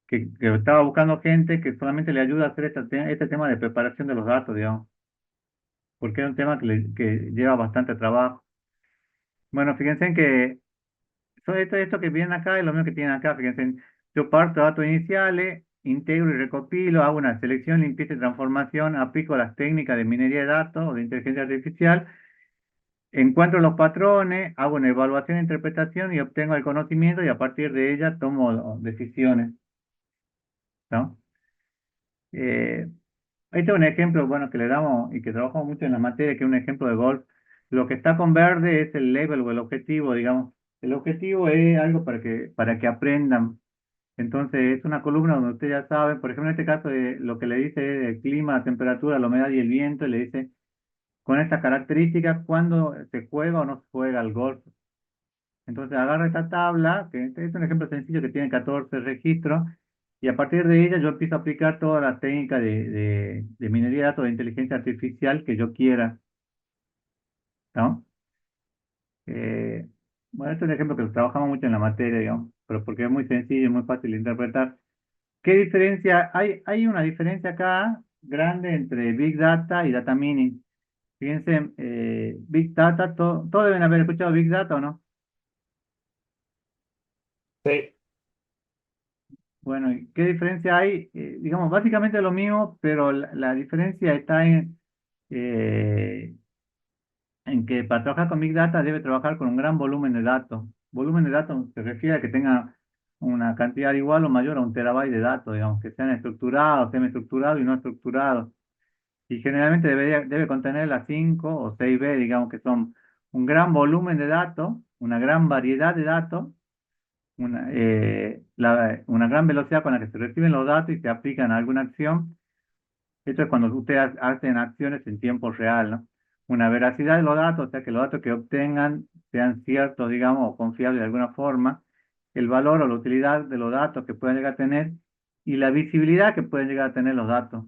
que estaba buscando gente que solamente le ayuda a hacer este tema de preparación de los datos, digamos, porque es un tema que lleva bastante trabajo. Bueno, fíjense en que esto que vienen acá es lo mismo que tienen acá. Fíjense, yo parto de datos iniciales, integro y recopilo, hago una selección, limpieza y transformación, aplico las técnicas de minería de datos o de inteligencia artificial, encuentro los patrones, hago una evaluación e interpretación y obtengo el conocimiento y a partir de ella tomo decisiones, ¿no? Eh, Este es un ejemplo, bueno, que le damos y que trabajamos mucho en la materia, que es un ejemplo de golf. Lo que está con verde es el level o el objetivo, digamos. El objetivo es algo para que aprendan. Entonces, es una columna donde usted ya sabe, por ejemplo, en este caso, lo que le dice el clima, la temperatura, la humedad y el viento, y le dice con estas características cuándo se juega o no se juega el golf. Entonces, agarra esta tabla, que este es un ejemplo sencillo que tiene 14 registros, y a partir de ella yo empiezo a aplicar toda la técnica de minería de datos de inteligencia artificial que yo quiera, ¿no? Eh, bueno, este es un ejemplo que trabajamos mucho en la materia, digamos, pero porque es muy sencillo y muy fácil de interpretar. ¿Qué diferencia? Hay una diferencia acá grande entre Big Data y Data Mining. Fíjense, Big Data, todos deben haber escuchado Big Data, ¿o no? Sí, Bueno, ¿y qué diferencia hay? Digamos, básicamente lo mismo, pero la diferencia está eh, en que para trabajar con Big Data debe trabajar con un gran volumen de datos. Volumen de datos se refiere a que tenga una cantidad igual o mayor a 1 TB de datos, digamos, que sean estructurados, semi-estructurados y no estructurados. Y generalmente debe contener las 5 o 6B, digamos, que son un gran volumen de datos, una gran variedad de datos, una gran velocidad con la que se reciben los datos y se aplican a alguna acción. Esto es cuando ustedes hacen acciones en tiempo real, ¿no? Una veracidad de los datos, o sea, que los datos que obtengan sean ciertos, digamos, o confiables de alguna forma, el valor o la utilidad de los datos que pueden llegar a tener y la visibilidad que pueden llegar a tener los datos.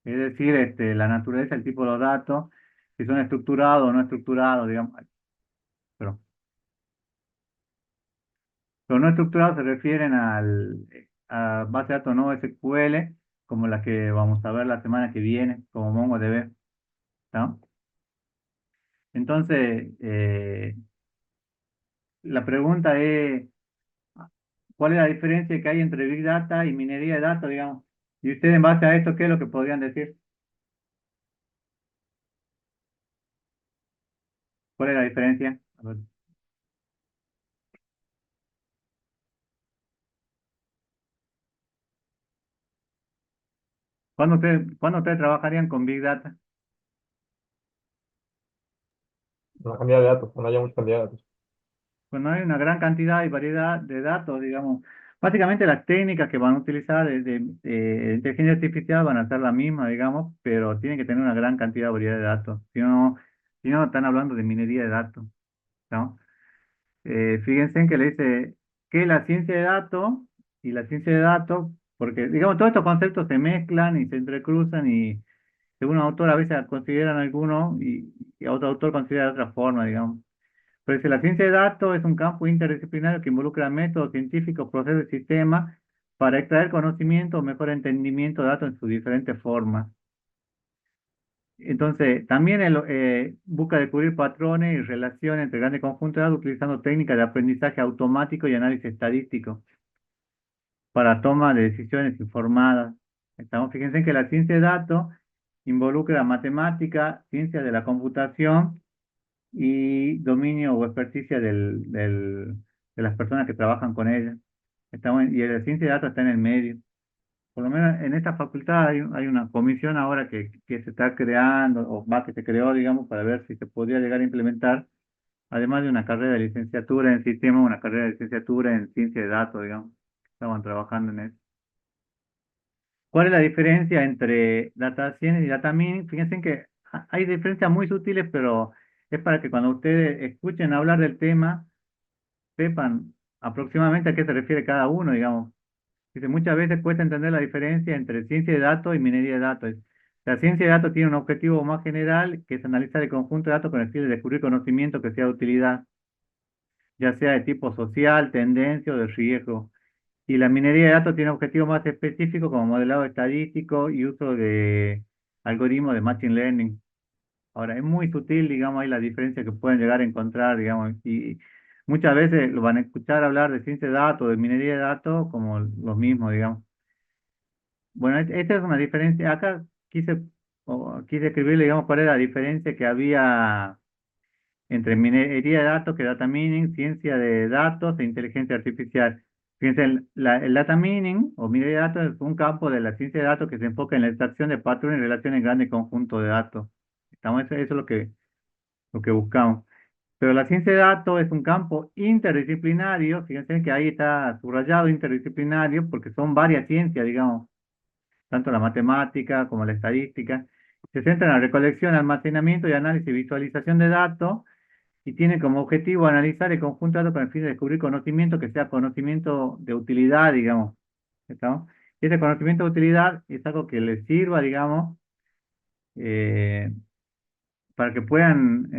Es decir, la naturaleza, el tipo de los datos, si son estructurados o no estructurados, digamos. Pero los no estructurados se refieren a base de datos no SQL, como la que vamos a ver la semana que viene, como MongoDB, ¿no? Entonces, la pregunta es, ¿cuál es la diferencia que hay entre Big Data y minería de datos, digamos? Y ustedes en base a esto, ¿qué es lo que podrían decir? ¿Cuál es la diferencia? A ver, ¿cuándo ustedes trabajarían con Big Data? Una cantidad de datos, cuando haya mucha cantidad de datos. Cuando hay una gran cantidad y variedad de datos, digamos. Básicamente las técnicas que van a utilizar de inteligencia artificial van a ser las mismas, digamos, pero tienen que tener una gran cantidad de variedad de datos. Si no están hablando de minería de datos, ¿no? Fíjense en que le dice que la ciencia de datos y la ciencia de datos, porque, digamos, todos estos conceptos se mezclan y se entrecruzan y según un autor a veces consideran algunos y otro autor considera de otra forma, digamos. Pero dice, la ciencia de datos es un campo interdisciplinario que involucra métodos científicos, procesos y sistemas para extraer conocimiento o mejor entendimiento de datos en sus diferentes formas. Entonces, también él busca descubrir patrones y relaciones entre grandes conjuntos de datos utilizando técnicas de aprendizaje automático y análisis estadístico para toma de decisiones informadas. Fíjense en que la ciencia de datos involucra matemática, ciencia de la computación y dominio o experticia de las personas que trabajan con ella. Y la ciencia de datos está en el medio. Por lo menos en esta facultad hay una comisión ahora que se está creando, o más que se creó, digamos, para ver si se podría llegar a implementar, además de una carrera de licenciatura en sistemas, una carrera de licenciatura en ciencia de datos, digamos. Estaban trabajando en eso. ¿Cuál es la diferencia entre data science y data mining? Fíjense que hay diferencias muy sutiles, pero es para que cuando ustedes escuchen hablar del tema, sepan aproximadamente a qué se refiere cada uno, digamos. Dice, muchas veces cuesta entender la diferencia entre ciencia de datos y minería de datos. La ciencia de datos tiene un objetivo más general, que es analizar el conjunto de datos con el fin de descubrir conocimiento que sea de utilidad, ya sea de tipo social, tendencia o de riesgo. Y la minería de datos tiene objetivos más específicos como modelado estadístico y uso de algoritmos de machine learning. Ahora, es muy sutil, digamos, ahí la diferencia que pueden llegar a encontrar, digamos, y muchas veces lo van a escuchar hablar de ciencia de datos, de minería de datos, como los mismos, digamos. Bueno, esta es una diferencia. Acá quise escribirle, digamos, cuál era la diferencia que había entre minería de datos, que data mining, ciencia de datos e inteligencia artificial. Fíjense, el data mining o minería de datos es un campo de la ciencia de datos que se enfoca en la extracción de patrones y relaciones en grandes conjuntos de datos. Eso es lo que buscamos. Pero la ciencia de datos es un campo interdisciplinario, fíjense que ahí está subrayado interdisciplinario porque son varias ciencias, digamos, tanto la matemática como la estadística. Se centra en la recolección, almacenamiento y análisis y visualización de datos y tiene como objetivo analizar el conjunto de datos con el fin de descubrir conocimiento que sea conocimiento de utilidad, digamos. ¿Estamos? Y ese conocimiento de utilidad es algo que les sirva, digamos, eh, para que puedan,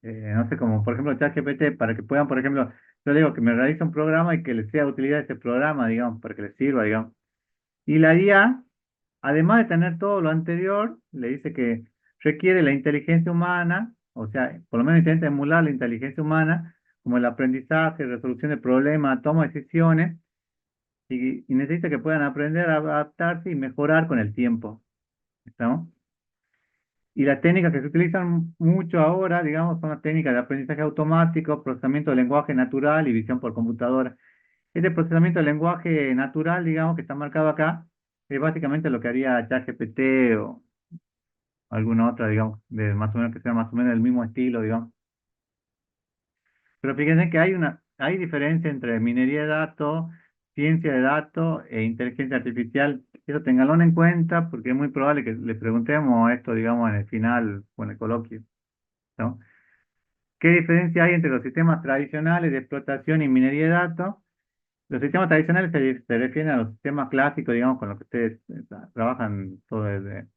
no sé, como por ejemplo ChatGPT, para que puedan, por ejemplo, yo le digo que me realice un programa y que les sea de utilidad ese programa, digamos, para que les sirva, digamos. Y la IA, además de tener todo lo anterior, le dice que requiere la inteligencia humana, o sea, por lo menos intenta emular la inteligencia humana, como el aprendizaje, resolución de problemas, toma de decisiones, y necesita que puedan aprender a adaptarse y mejorar con el tiempo. ¿Estamos? Y las técnicas que se utilizan mucho ahora, digamos, son las técnicas de aprendizaje automático, procesamiento de lenguaje natural y visión por computadora. Este procesamiento del lenguaje natural, digamos, que está marcado acá, es básicamente lo que haría ChatGPT o alguna otra, digamos, de más o menos que sea más o menos del mismo estilo, digamos. Pero fíjense que hay diferencia entre minería de datos, ciencia de datos e inteligencia artificial. Eso ténganlo en cuenta porque es muy probable que le preguntemos esto, digamos, en el final o en el coloquio, ¿no? ¿Qué diferencia hay entre los sistemas tradicionales de explotación y minería de datos? Los sistemas tradicionales se refieren a los sistemas clásicos, digamos, con los que ustedes trabajan todo desde,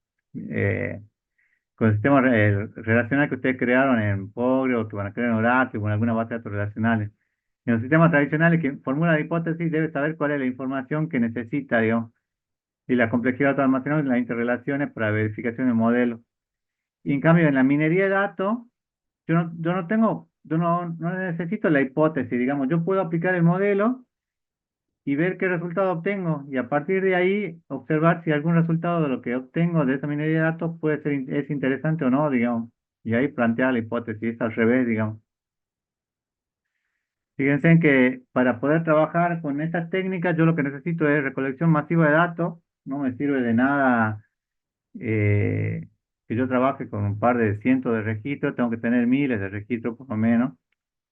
con el sistema relacional que ustedes crearon en Postgre o que van a crear en Oracle o en alguna base de datos relacionales. En los sistemas tradicionales, quien formula la hipótesis debe saber cuál es la información que necesita, digamos, y la complejidad de almacenar las interrelaciones para verificación del modelo. Y en cambio, en la minería de datos, yo no necesito la hipótesis, digamos, yo puedo aplicar el modelo y ver qué resultado obtengo y a partir de ahí observar si algún resultado de lo que obtengo de esa minería de datos es interesante o no, digamos. y ahí plantea la hipótesis, es al revés, digamos. Fíjense en que para poder trabajar con estas técnicas, yo lo que necesito es recolección masiva de datos, no me sirve de nada que yo trabaje con un par de cientos de registros, tengo que tener miles de registros por lo menos,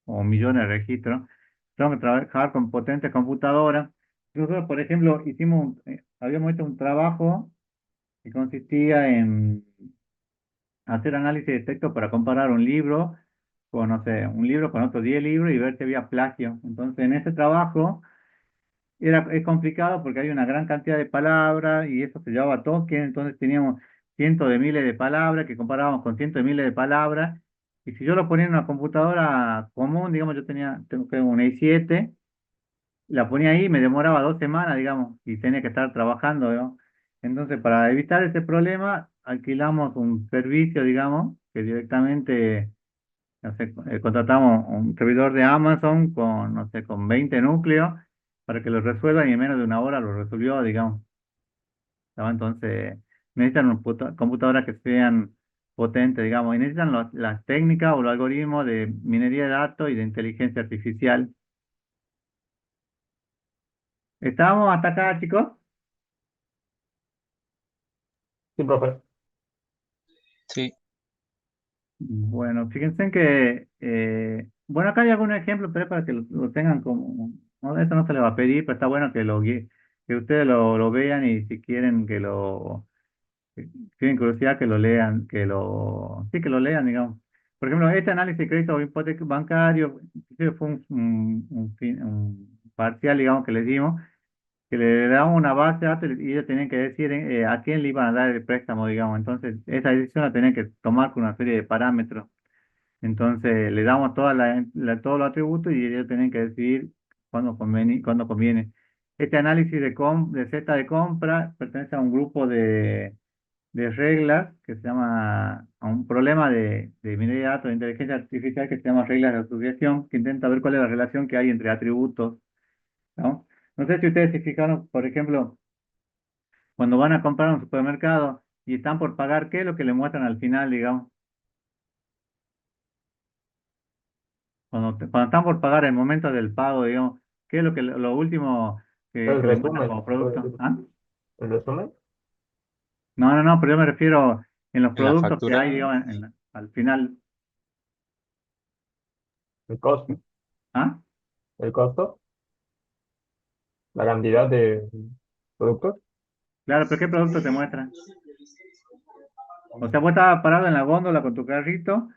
o millones de registros. Tengo que trabajar con potentes computadoras. Nosotros, por ejemplo, habíamos hecho un trabajo que consistía en hacer análisis de texto para comparar un libro con, no sé, un libro con otros 10 libros y ver si había plagio. Entonces, en ese trabajo es complicado porque hay una gran cantidad de palabras y eso se llevaba a toque, entonces teníamos cientos de miles de palabras que comparábamos con cientos de miles de palabras. Y si yo lo ponía en una computadora común, digamos, tengo que un i7, la ponía ahí, me demoraba 2 semanas, digamos, y tenía que estar trabajando, ¿no? Entonces, para evitar ese problema, alquilamos un servicio, digamos, que directamente, no sé, contratamos un servidor de Amazon con, no sé, con 20 núcleos para que lo resuelvan y en menos de una hora lo resolvió, digamos, ¿no? Entonces, necesitan computadoras que sean potentes, digamos, y necesitan las técnicas o los algoritmos de minería de datos y de inteligencia artificial. ¿Estábamos hasta acá, chicos? Sí, profe. Sí, Bueno, fíjense en que, bueno, acá hay algunos ejemplos, pero es para que lo tengan como, no, eso no se le va a pedir, pero está bueno que que ustedes lo vean y si quieren si tienen curiosidad que lo lean, sí, que lo lean, digamos. Por ejemplo, este análisis de crédito bancario, inclusive fue un parcial, digamos, que les dimos, que le daban una base de datos y ellos tenían que decir a quién le iban a dar el préstamo, digamos. Entonces, esa decisión la tenían que tomar con una serie de parámetros. Entonces le damos todos los atributos y ellos tienen que decidir cuándo conviene. Este análisis de cesta de compra pertenece a un grupo de reglas que se llama, a un problema de minería de datos de inteligencia artificial que se llama reglas de asociación, que intenta ver cuál es la relación que hay entre atributos, ¿no? No sé si ustedes se fijaron, por ejemplo, cuando van a comprar a un supermercado y están por pagar, ¿qué es lo que le muestran al final, digamos? Cuando están por pagar el momento del pago, digamos, ¿qué es lo último El que le muestran resumen. como producto? ¿Ah? El resumen. No, no, no, pero yo me refiero en los en la productos que hay, factura, digamos, al final. El costo. ¿Ah? El costo. La cantidad de productos. Claro, pero ¿qué producto te muestran? O sea, vos estabas parado en la góndola con tu carrito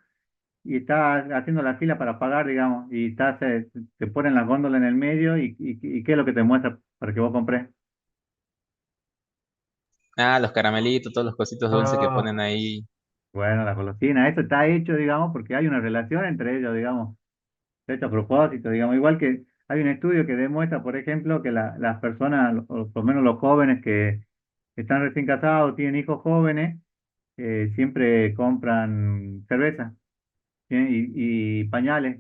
y estás haciendo la fila para pagar, digamos, y te ponen la góndola en el medio y ¿qué es lo que te muestra para que vos compres? los caramelitos, todos los cositos dulces que Ah, ponen ahí. Bueno, la golosina, eso está hecho, digamos, porque hay una relación entre ellos, digamos. De hecho, a propósito, digamos, igual que hay un estudio que demuestra, por ejemplo, que las personas, o por lo menos los jóvenes que están recién casados, tienen hijos jóvenes, siempre compran cerveza, ¿sí? Y pañales.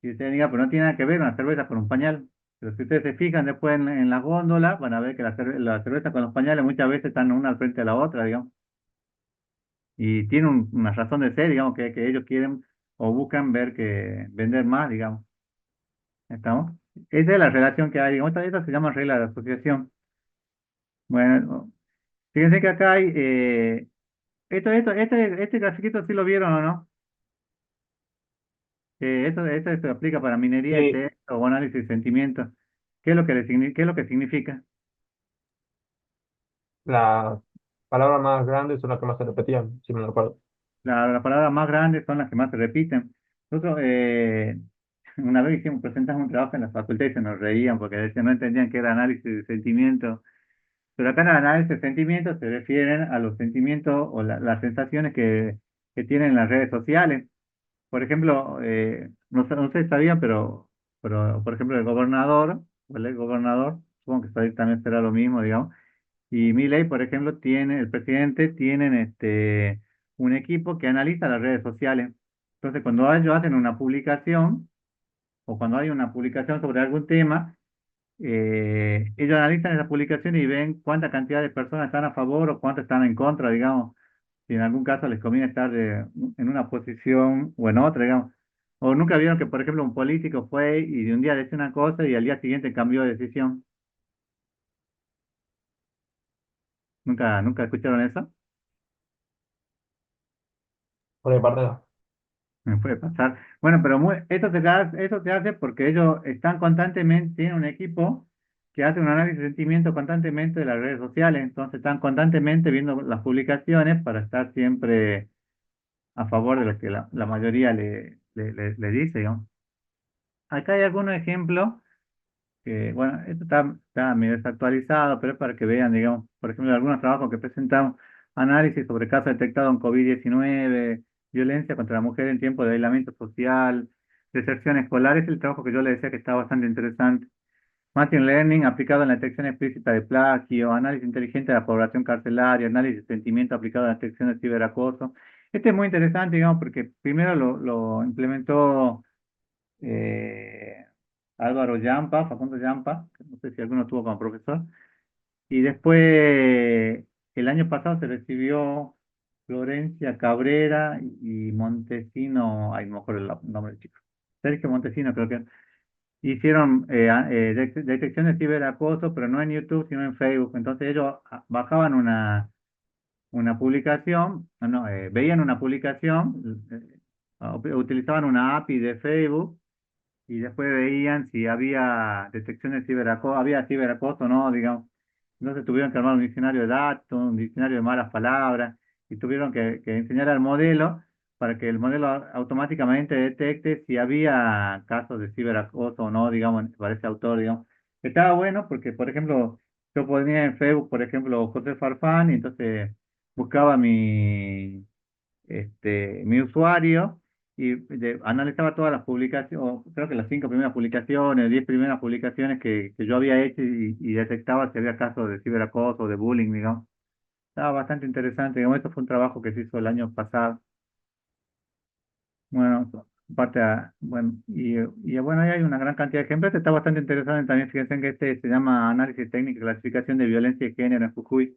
Y ustedes digan, pero no tiene nada que ver una cerveza con un pañal. Pero si ustedes se fijan después en la góndola, van a ver que la cerveza con los pañales muchas veces están una al frente de la otra, digamos. Y tiene una razón de ser, digamos, que ellos quieren o buscan vender más, digamos. ¿Estamos? Esa es la relación que hay. Esta se llama regla de asociación. Bueno, fíjense que acá hay, este grafiquito sí lo vieron o no. Esto se aplica para minería de sí, texto o análisis de sentimientos. ¿Qué es lo que significa? las palabras más grandes son las que más se repetían, si me lo acuerdo. Las palabras más grandes son las que más se repiten. Nosotros una vez presentamos un trabajo en la facultad y se nos reían porque decían, no entendían qué era análisis de sentimientos. Pero acá en el análisis de sentimientos se refieren a los sentimientos o las sensaciones que tienen las redes sociales. Por ejemplo, no sé si sabían, pero por ejemplo el gobernador, o el ex gobernador, supongo que también será lo mismo, digamos, y Milei, por ejemplo, el presidente, tienen un equipo que analiza las redes sociales. Entonces, cuando ellos hacen una publicación, o cuando hay una publicación sobre algún tema, ellos analizan esa publicación y ven cuánta cantidad de personas están a favor o cuántas están en contra, digamos. si en algún caso les conviene estar en una posición o en otra, digamos. O nunca vieron que, por ejemplo, un político fue y de un día decía una cosa y al día siguiente cambió de decisión. ¿Nunca escucharon eso? Por mi parte no. Me puede pasar. Bueno, pero eso se hace porque ellos están constantemente, tienen un equipo que hace un análisis de sentimiento constantemente de las redes sociales, entonces están constantemente viendo las publicaciones para estar siempre a favor de lo que la mayoría le dice, ¿no? Acá hay algunos ejemplos que, bueno, esto está medio desactualizado, pero es para que vean, digamos, por ejemplo, algunos trabajos que presentamos, análisis sobre casos detectados en COVID-19, violencia contra la mujer en tiempo de aislamiento social, deserción escolar, es el trabajo que yo le decía que está bastante interesante. Machine Learning aplicado en la detección explícita de plagio, análisis inteligente de la población carcelaria, análisis de sentimiento aplicado a la detección de ciberacoso. Este es muy interesante, digamos, porque primero lo implementó eh, Álvaro Yampa, Facundo Yampa, que no sé si alguno tuvo como profesor, y después el año pasado se recibió Florencia Cabrera y Montesino, ay, no me acuerdo el nombre del chico, Sergio Montesino creo que hicieron detección de ciberacoso, pero no en YouTube, sino en Facebook. Entonces ellos bajaban una publicación, no, veían una publicación, utilizaban una API de Facebook y después veían si había detección de ciberacoso, había ciberacoso o no, digamos. Entonces tuvieron que armar un diccionario de datos, un diccionario de malas palabras, y tuvieron que enseñar al modelo para que el modelo automáticamente detecte si había casos de ciberacoso o no, digamos, para ese autor, digamos. Estaba bueno porque, por ejemplo, yo ponía en Facebook, por ejemplo, José Farfán, y entonces buscaba mi usuario y analizaba todas las publicaciones, o creo que las 5 primeras publicaciones, 10 primeras publicaciones que yo había hecho y detectaba si había casos de ciberacoso o de bullying, digamos. Estaba bastante interesante, digamos, esto fue un trabajo que se hizo el año pasado. Bueno, bueno, bueno, ahí hay una gran cantidad de ejemplos. Este está bastante interesante también, fíjense que este se llama Análisis Técnico y Clasificación de Violencia de Género en Jujuy.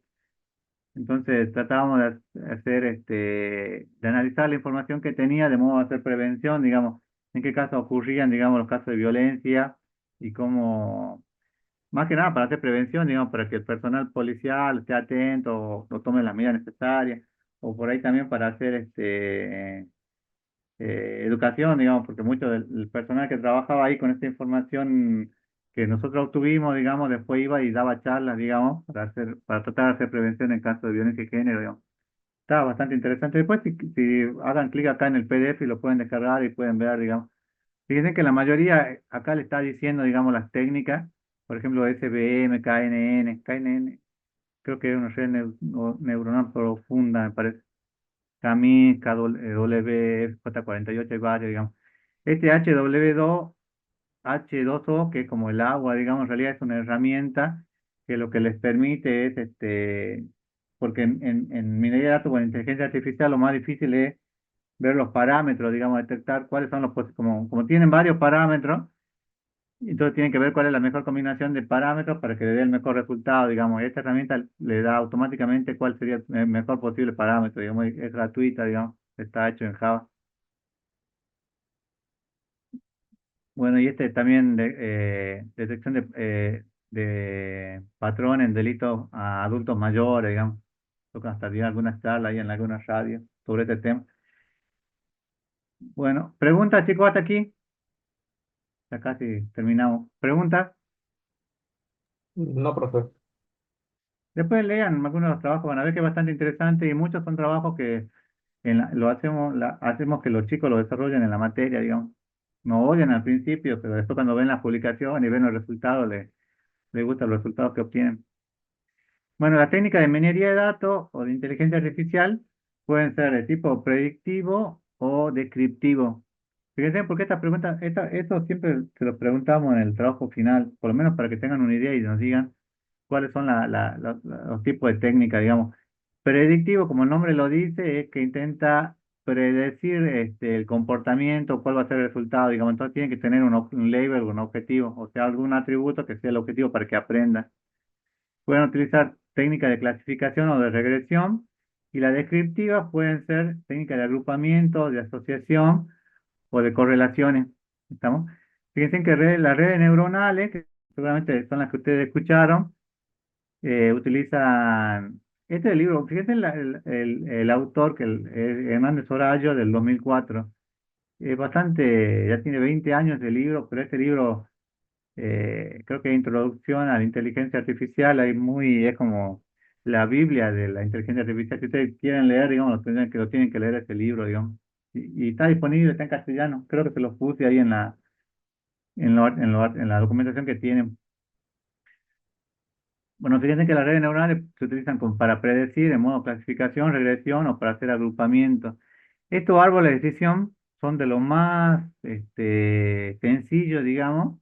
Entonces tratábamos de hacer, de analizar la información que tenía de modo de hacer prevención, digamos, en qué casos ocurrían, digamos, los casos de violencia y cómo, más que nada para hacer prevención, digamos, para que el personal policial esté atento o tome las medidas necesarias, o por ahí también para hacer, educación, digamos, porque mucho del personal que trabajaba ahí con esta información que nosotros obtuvimos, digamos, después iba y daba charlas, digamos, para tratar de hacer prevención en caso de violencia de género, digamos. Está bastante interesante. Después, si hagan clic acá en el PDF y lo pueden descargar y pueden ver, digamos. Fíjense que la mayoría acá le está diciendo, digamos, las técnicas, por ejemplo, SBM, KNN, creo que es una red neuronal profunda, me parece. Camis, KW, J48, hay varios, digamos. Este H2O, que es como el agua, digamos, en realidad es una herramienta que lo que les permite es, porque en minería de datos con inteligencia artificial lo más difícil es ver los parámetros, digamos, detectar cuáles son como tienen varios parámetros, entonces tienen que ver cuál es la mejor combinación de parámetros para que le dé el mejor resultado, digamos. Esta herramienta le da automáticamente cuál sería el mejor posible parámetro, digamos, es gratuita, digamos, está hecho en Java. Bueno, y este también de detección de patrón en delitos a adultos mayores, digamos. Toca hasta dio algunas charlas ahí en algunas radios sobre este tema. Bueno, preguntas, chicos, hasta aquí. Ya casi terminamos. ¿Preguntas? No, profe. Después lean algunos de los trabajos, van a ver que es bastante interesante y muchos son trabajos que hacemos que los chicos lo desarrollen en la materia, digamos. No odian al principio, pero después cuando ven las publicaciones y ven los resultados, les gustan los resultados que obtienen. Bueno, las técnicas de minería de datos o de inteligencia artificial pueden ser de tipo predictivo o descriptivo. Fíjense, porque esta pregunta, esto siempre se lo preguntamos en el trabajo final, por lo menos para que tengan una idea y nos digan cuáles son los tipos de técnicas, digamos. Predictivo, como el nombre lo dice, es que intenta predecir el comportamiento, cuál va a ser el resultado, digamos. Entonces tiene que tener un label, un objetivo, o sea, algún atributo que sea el objetivo para que aprenda. Pueden utilizar técnicas de clasificación o de regresión Y las descriptivas pueden ser técnicas de agrupamiento, de asociación o de correlaciones. ¿Estamos? Fíjense que las redes neuronales, que seguramente son las que ustedes escucharon, utilizan, este es el libro, fíjense el autor, es Hernández Horayo del 2004. Es bastante, ya tiene 20 años de libro, pero este libro creo que Introducción a la Inteligencia Artificial, es como la Biblia de la inteligencia artificial. Si ustedes quieren leer, digamos, lo tienen que leer ese libro, digamos. Y está disponible, está en castellano. Creo que se los puse ahí en la documentación que tienen. Bueno, fíjense que las redes neuronales se utilizan para predecir en modo clasificación, regresión o para hacer agrupamiento. Estos árboles de decisión son de lo más sencillos, digamos,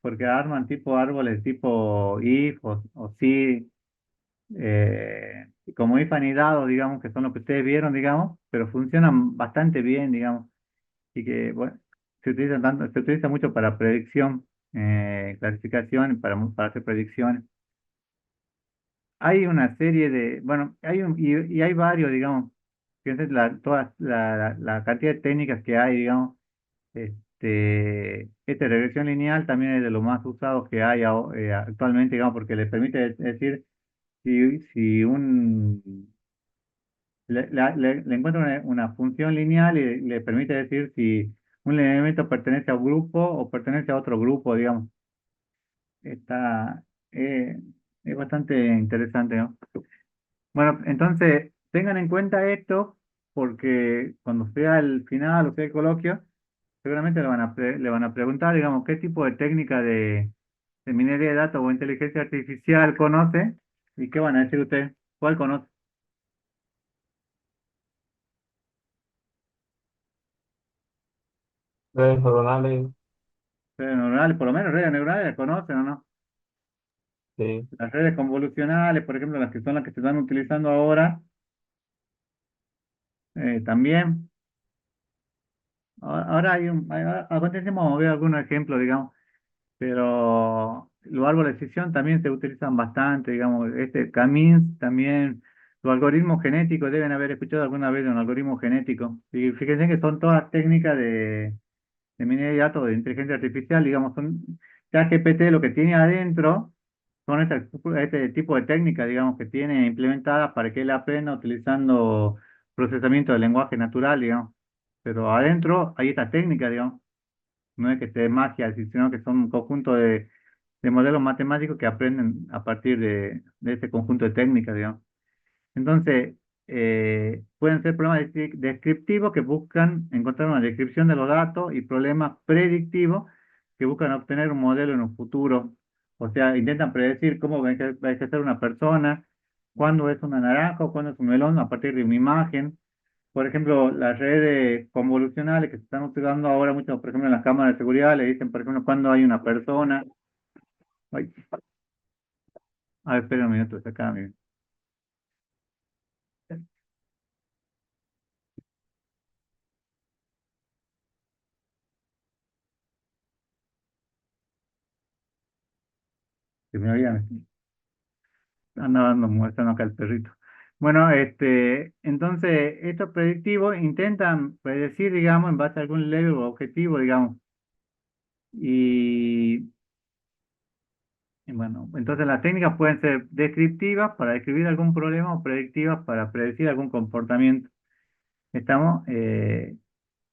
porque arman tipo árboles tipo if o si, como if anidado, digamos, que son los que ustedes vieron, digamos, pero funcionan bastante bien, digamos, y que, bueno, se utiliza mucho para predicción, clasificación, para hacer predicciones. Hay una serie bueno, y hay varios, digamos, fíjense toda la cantidad de técnicas que hay, digamos. Esta regresión lineal también es de los más usados que hay actualmente, digamos, porque le permite decir si le encuentra una función lineal y le permite decir si un elemento pertenece a un grupo o pertenece a otro grupo, digamos. Está, eh, es bastante interesante, ¿no? Bueno, entonces tengan en cuenta esto porque cuando sea el final o sea el coloquio, seguramente le van a preguntar, digamos, qué tipo de técnica de minería de datos o inteligencia artificial conoce y qué van a decir ustedes. ¿Cuál conoce? Redes neuronales, Redes neuronales, por lo menos redes neuronales las conocen o no. sí. Las redes convolucionales, por ejemplo, las que son las que se están utilizando ahora, también. Ahora a continuación vamos a ver algunos ejemplos, digamos, pero los árboles de decisión también se utilizan bastante, digamos, Camins también, los algoritmos genéticos, deben haber escuchado alguna vez de un algoritmo genético. Y fíjense que son todas técnicas de minería de datos de inteligencia artificial, digamos, son ChatGPT lo que tiene adentro, son este tipo de técnicas, digamos, que tiene implementadas para que él aprenda utilizando procesamiento de lenguaje natural, digamos. Pero adentro hay esta técnica, digamos, no es que sea magia, sino que son un conjunto de modelos matemáticos que aprenden a partir de ese conjunto de técnicas, digamos. Entonces, pueden ser problemas descriptivos que buscan encontrar una descripción de los datos y problemas predictivos que buscan obtener un modelo en un futuro. O sea, intentan predecir cómo va a ejercer una persona, cuándo es una naranja o cuándo es un melón a partir de una imagen. Por ejemplo, las redes convolucionales que se están utilizando ahora mucho, por ejemplo, en las cámaras de seguridad, le dicen, por ejemplo, cuándo hay una persona. Ay, a ver, espera un minuto, está acá, que me oigan. Andaba dando muestran acá el perrito. Bueno, entonces, estos predictivos intentan predecir, digamos, en base a algún level o objetivo, digamos. Y, y bueno, entonces las técnicas pueden ser descriptivas para describir algún problema o predictivas para predecir algún comportamiento. Estamos,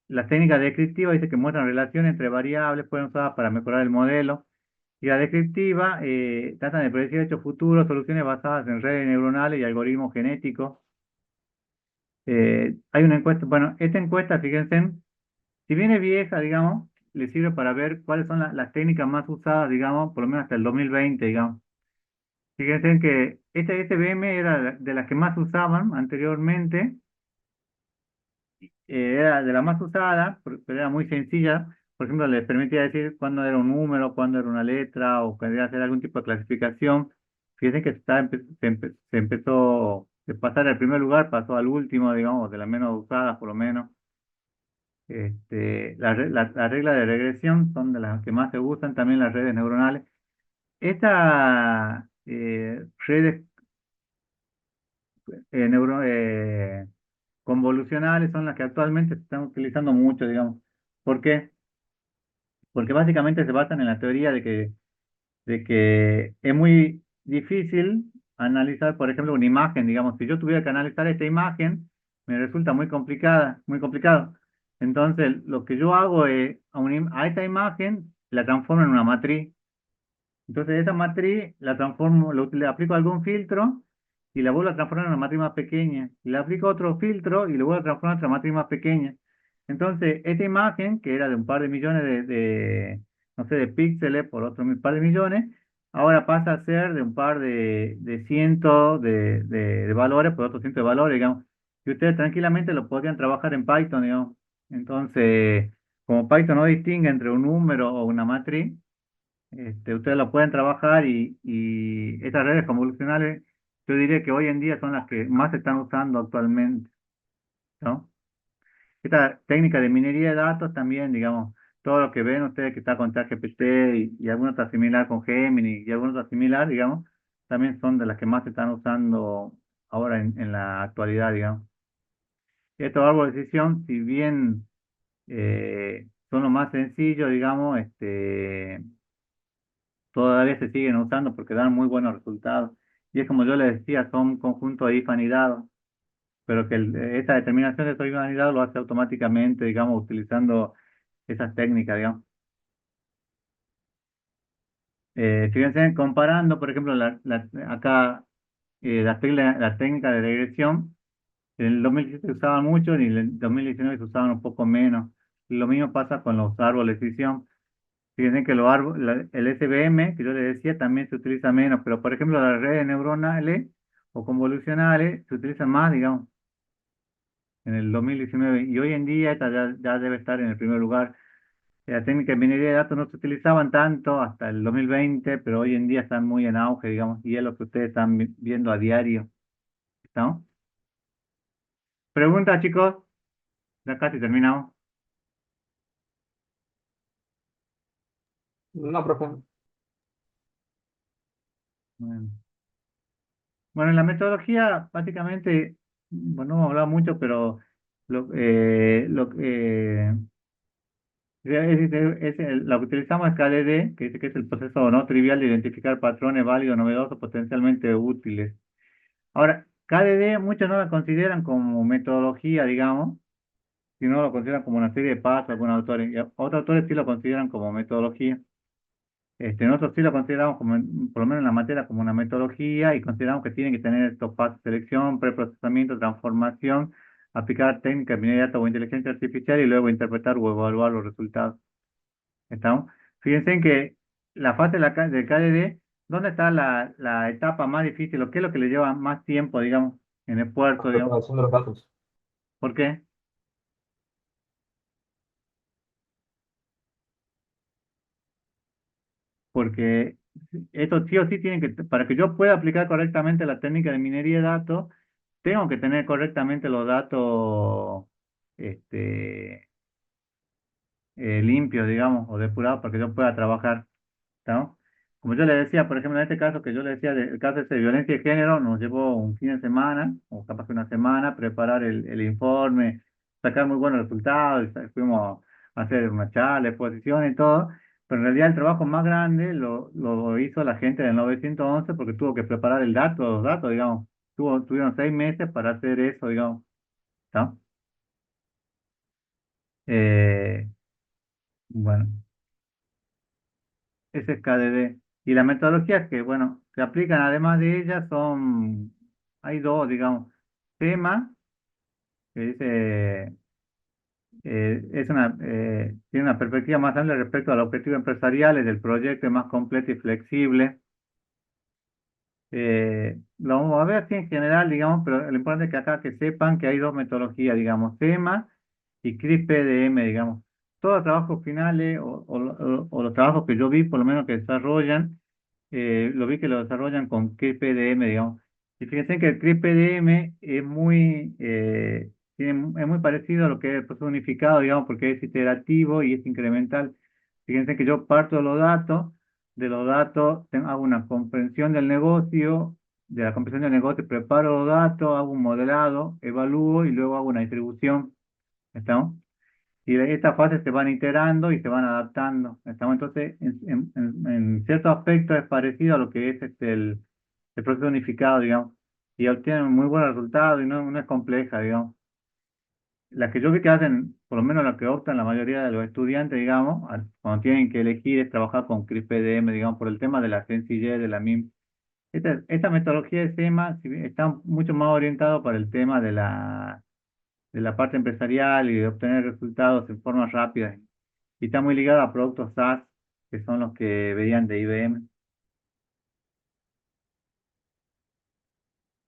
las técnicas descriptivas dice que muestran relaciones entre variables, pueden usar para mejorar el modelo. Y la descriptiva tratan de predecir hechos futuros, soluciones basadas en redes neuronales y algoritmos genéticos. Hay una encuesta, bueno, esta encuesta, fíjense, si viene vieja, digamos, le sirve para ver cuáles son las técnicas más usadas, digamos, por lo menos hasta el 2020, digamos. Fíjense que esta SBM era de las que más usaban anteriormente, era de las más usadas, pero era muy sencilla. Por ejemplo, les permitía decir cuándo era un número, cuándo era una letra, o quería hacer algún tipo de clasificación. Fíjense que se empezó de pasar al primer lugar, pasó al último, digamos, de las menos usadas, por lo menos. La regla de regresión son de las que más se usan, también las redes neuronales. Estas redes convolucionales son las que actualmente se están utilizando mucho, digamos. ¿Por qué? Porque básicamente se basan en la teoría de que es muy difícil analizar, por ejemplo, una imagen, digamos, si yo tuviera que analizar esta imagen, me resulta muy complicada, muy complicado. Entonces, lo que yo hago es, a esta imagen la transformo en una matriz. Entonces, esa matriz la transformo, le aplico algún filtro y la vuelvo a transformar en una matriz más pequeña. Y le aplico otro filtro y le vuelvo a transformar en otra matriz más pequeña. Entonces, esta imagen, que era de un par de millones no sé, de píxeles por otro par de millones, ahora pasa a ser de un par de cientos de valores por otros cientos de valores, digamos. Y ustedes tranquilamente lo podrían trabajar en Python, digamos. Entonces, como Python no distingue entre un número o una matriz, ustedes lo pueden trabajar y estas redes convolucionales, yo diría que hoy en día son las que más se están usando actualmente, ¿no? Esta técnica de minería de datos también, digamos, todo lo que ven ustedes que está con ChatGPT y alguna otra similar con Gemini y alguna otra similar, digamos, también son de las que más se están usando ahora en la actualidad, digamos. Y estos árboles de decisión, si bien son lo más sencillo, digamos, todavía se siguen usando porque dan muy buenos resultados. Y es como yo les decía, son un conjunto de if anidados, pero que esta determinación de if anidado lo hace automáticamente, digamos, utilizando esas técnicas, digamos. Fíjense, comparando, por ejemplo, acá las técnicas de regresión, en el 2017 se usaban mucho y en el 2019 se usaban un poco menos. Lo mismo pasa con los árboles de decisión. Fíjense que el SVM, que yo les decía, también se utiliza menos, pero por ejemplo las redes neuronales o convolucionales se utilizan más, digamos, en el 2019 y hoy en día esta ya debe estar en el primer lugar. La técnica de minería de datos no se utilizaban tanto hasta el 2020, pero hoy en día están muy en auge, digamos, y es lo que ustedes están viendo a diario, ¿no? Pregunta, chicos, ya casi terminamos. No, profe. Bueno, Bueno, en la metodología, básicamente, bueno, no hemos hablado mucho, pero lo que la que utilizamos es KDD, que dice que es el proceso no trivial de identificar patrones válidos, novedosos, potencialmente útiles. Ahora, KDD muchos no la consideran como metodología, digamos, sino lo consideran como una serie de pasos, algunos autores, y otros autores sí lo consideran como metodología. Nosotros sí lo consideramos como, por lo menos en la materia, como una metodología y consideramos que tienen que tener estos pasos: selección, preprocesamiento, transformación, aplicar técnicas de minería de datos o inteligencia artificial y luego interpretar o evaluar los resultados. ¿Estamos? Fíjense en que la fase del KDD, ¿dónde está la etapa más difícil? ¿O qué es lo que le lleva más tiempo, digamos, en esfuerzo, La digamos? preparación de los datos. ¿Por qué? Porque esto sí o sí tienen que, para que yo pueda aplicar correctamente la técnica de minería de datos, tengo que tener correctamente los datos este, limpios, digamos, o depurados para que yo pueda trabajar, ¿no? Como yo le decía, por ejemplo, en este caso que yo le decía, el caso de violencia de género, nos llevó un fin de semana, o capaz que una semana, preparar el informe, sacar muy buenos resultados, fuimos a hacer una charla, exposición y todo, pero en realidad el trabajo más grande lo hizo la gente del 911 porque tuvo que preparar los datos, digamos. Tuvieron 6 meses para hacer eso, digamos, ¿no? Eh, bueno, ese es KDD. Y las metodologías que, bueno, se aplican además de ellas hay dos, digamos. Tema, que dice, tiene una perspectiva más amplia respecto al objetivo empresarial del proyecto, es más completo y flexible. Lo vamos a ver así en general, digamos, pero lo importante es que acá que sepan que hay dos metodologías, digamos, tema y CRISP-PDM, digamos. Todos los trabajos finales o los trabajos que yo vi, por lo menos que desarrollan, lo vi que lo desarrollan con CRISP-PDM, digamos. Y fíjense que el CRISP-PDM es muy parecido a lo que es el proceso unificado, digamos, porque es iterativo y es incremental. Fíjense que yo parto de los datos, hago una comprensión del negocio, de la comprensión del negocio, preparo los datos, hago un modelado, evalúo y luego hago una distribución. ¿Estamos? Y de estas fases se van iterando y se van adaptando. ¿Estamos? Entonces, en cierto aspecto es parecido a lo que es el proceso unificado, digamos, y obtienen muy buenos resultados y no es compleja, digamos. Las que yo vi que hacen, por lo menos las que optan la mayoría de los estudiantes, digamos, cuando tienen que elegir es trabajar con CRISP-DM, digamos, por el tema de la sencillez de la MIM. Esta metodología de SEMA si bien está mucho más orientado para el tema de la parte empresarial y de obtener resultados en forma rápida. Y está muy ligada a productos SaaS, que son los que veían de IBM.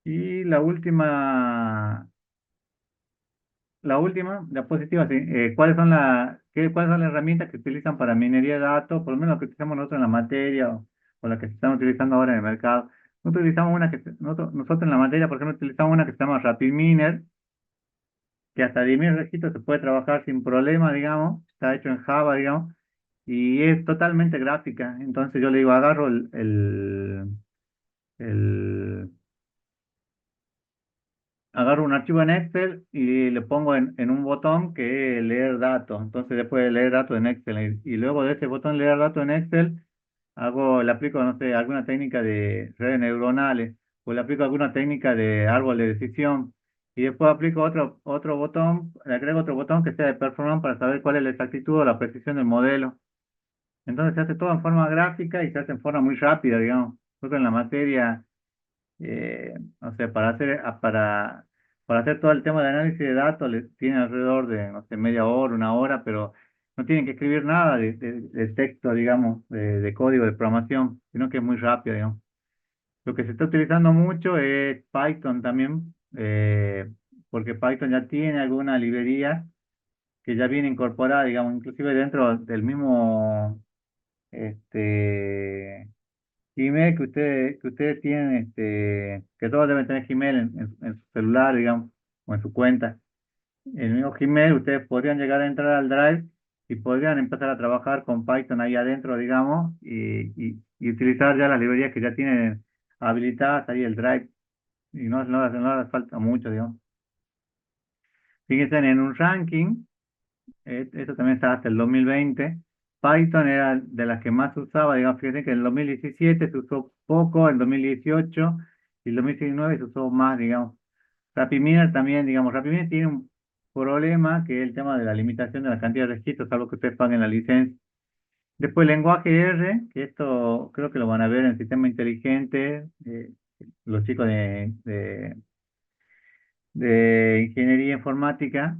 Y la última, la positiva, sí. ¿Cuáles son las herramientas que utilizan para minería de datos? Por lo menos las que utilizamos nosotros en la materia o las que se están utilizando ahora en el mercado. Nosotros utilizamos nosotros en la materia, por ejemplo, utilizamos una que se llama RapidMiner, que hasta 10.000 registros se puede trabajar sin problema, digamos. Está hecho en Java, digamos, y es totalmente gráfica. Entonces yo le digo, agarro el- agarro un archivo en Excel y le pongo en un botón que es leer datos. Entonces después de leer datos en Excel y luego de ese botón leer datos en Excel, le aplico, no sé, alguna técnica de redes neuronales o le aplico alguna técnica de árbol de decisión. Y después aplico otro botón, le agrego otro botón que sea de performance para saber cuál es la exactitud o la precisión del modelo. Entonces se hace todo en forma gráfica y se hace en forma muy rápida, digamos. Nosotros en la materia, o sea, para hacer todo el tema de análisis de datos, tiene alrededor de, no sé, media hora, una hora, pero no tienen que escribir nada de texto, digamos, de código de programación, sino que es muy rápido, digamos. Lo que se está utilizando mucho es Python también, porque Python ya tiene alguna librería que ya viene incorporada, digamos, inclusive dentro del mismo este, Gmail que ustedes tienen, que todos deben tener Gmail en su celular, digamos, o en su cuenta. El mismo Gmail, ustedes podrían llegar a entrar al Drive y podrían empezar a trabajar con Python ahí adentro, digamos, y utilizar ya las librerías que ya tienen habilitadas ahí el Drive, y no hace falta mucho, digamos. Fíjense en un ranking. Esto también está hasta el 2020. Python era de las que más se usaba, digamos, fíjense que en el 2017 se usó poco, en 2018 y el 2019 se usó más, digamos. RapidMiner también, digamos, RapidMiner tiene un problema que es el tema de la limitación de la cantidad de registros, algo que ustedes paguen la licencia. Después el lenguaje R, que esto creo que lo van a ver en sistema inteligente, los chicos de ingeniería informática,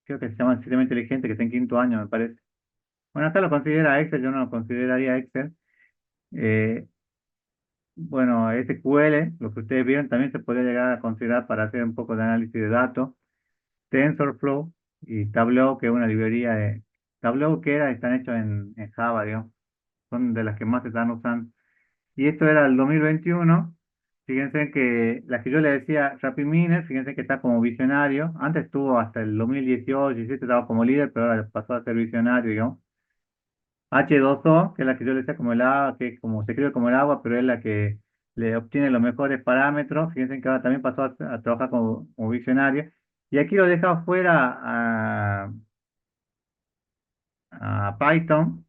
creo que se llama sistema inteligente, que está en quinto año, me parece. Bueno, acá lo considera Excel, yo no lo consideraría Excel. Eh, bueno, SQL, lo que ustedes vieron, también se podría llegar a considerar para hacer un poco de análisis de datos. TensorFlow y Tableau, que es una librería de Tableau están hechos en Java, digamos. Son de las que más se están usando. Y esto era el 2021. Fíjense que la que yo le decía RapidMiner, fíjense que está como visionario. Antes estuvo hasta el 2018, 17 estaba como líder, pero ahora pasó a ser visionario, digamos. H2O, que es la que yo le decía como el agua, que como se escribe como el agua, pero es la que le obtiene los mejores parámetros. Fíjense que ahora también pasó a trabajar como visionario. Y aquí lo deja fuera a Python,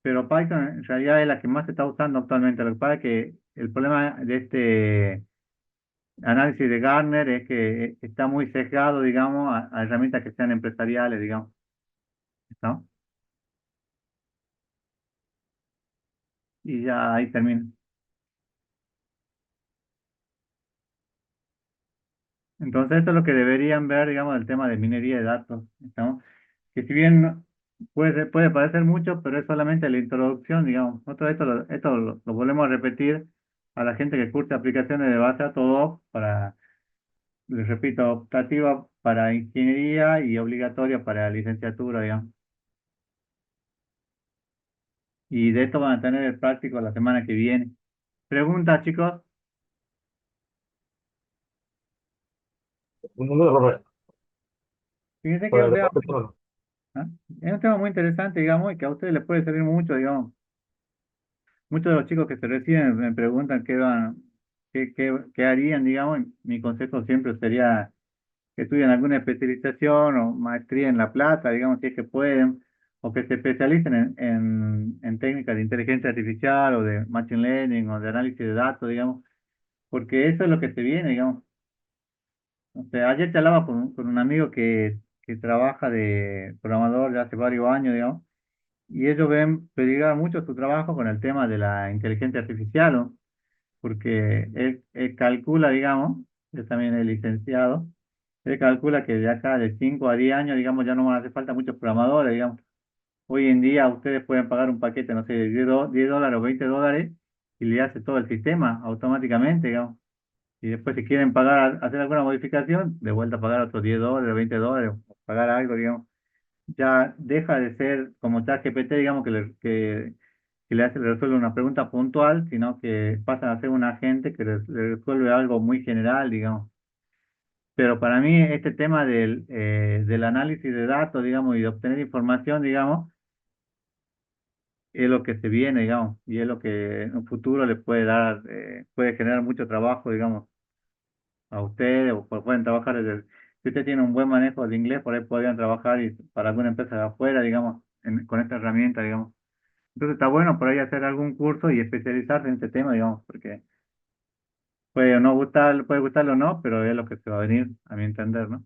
pero Python en realidad es la que más se está usando actualmente. Lo que pasa es que el problema de este análisis de Gartner es que está muy sesgado, digamos, a herramientas que sean empresariales, digamos, ¿no? Y ya ahí termino. Entonces, esto es lo que deberían ver, digamos, del tema de minería de datos, ¿no? Que si bien puede parecer mucho, pero es solamente la introducción, digamos. Nosotros esto lo volvemos a repetir a la gente que cursa aplicaciones de base a todo les repito, optativa para ingeniería y obligatoria para licenciatura, digamos. Y de esto van a tener el práctico la semana que viene. Preguntas, chicos. Un número enorme. Fíjense que Pues, de parte, bueno, ¿ah? Es un tema muy interesante, digamos, y que a ustedes les puede servir mucho, digamos. Muchos de los chicos que se reciben me preguntan qué harían, digamos. Mi consejo siempre sería que estudien alguna especialización o maestría en La Plata, digamos, si es que pueden, o que se especialicen en técnicas de inteligencia artificial o de machine learning o de análisis de datos, digamos, porque eso es lo que se viene, digamos. O sea, ayer te hablaba con un amigo que trabaja de programador ya hace varios años, digamos, y ellos ven peligrar mucho su trabajo con el tema de la inteligencia artificial, ¿no? Porque él calcula, digamos, él también es licenciado, él calcula que de acá de 5 a 10 años, digamos, ya no van a hacer falta muchos programadores, digamos. Hoy en día ustedes pueden pagar un paquete, no sé, de 10 dólares o 20 dólares y le hace todo el sistema automáticamente, digamos. Y después si quieren pagar, hacer alguna modificación, de vuelta a pagar otros 10 dólares, 20 dólares, o pagar algo, digamos. Ya deja de ser como ChatGPT, digamos, le resuelve una pregunta puntual, sino que pasa a ser un agente que le resuelve algo muy general, digamos. Pero para mí este tema del análisis de datos, digamos, y de obtener información, digamos, es lo que se viene, digamos, y es lo que en un futuro le puede dar, puede generar mucho trabajo, digamos, a ustedes, o pueden trabajar si usted tiene un buen manejo de inglés, por ahí podrían trabajar para alguna empresa de afuera, digamos, con esta herramienta, digamos. Entonces está bueno por ahí hacer algún curso y especializarse en este tema, digamos, porque puede no gustar, puede gustarlo o no, pero es lo que se va a venir, a mi entender, ¿no?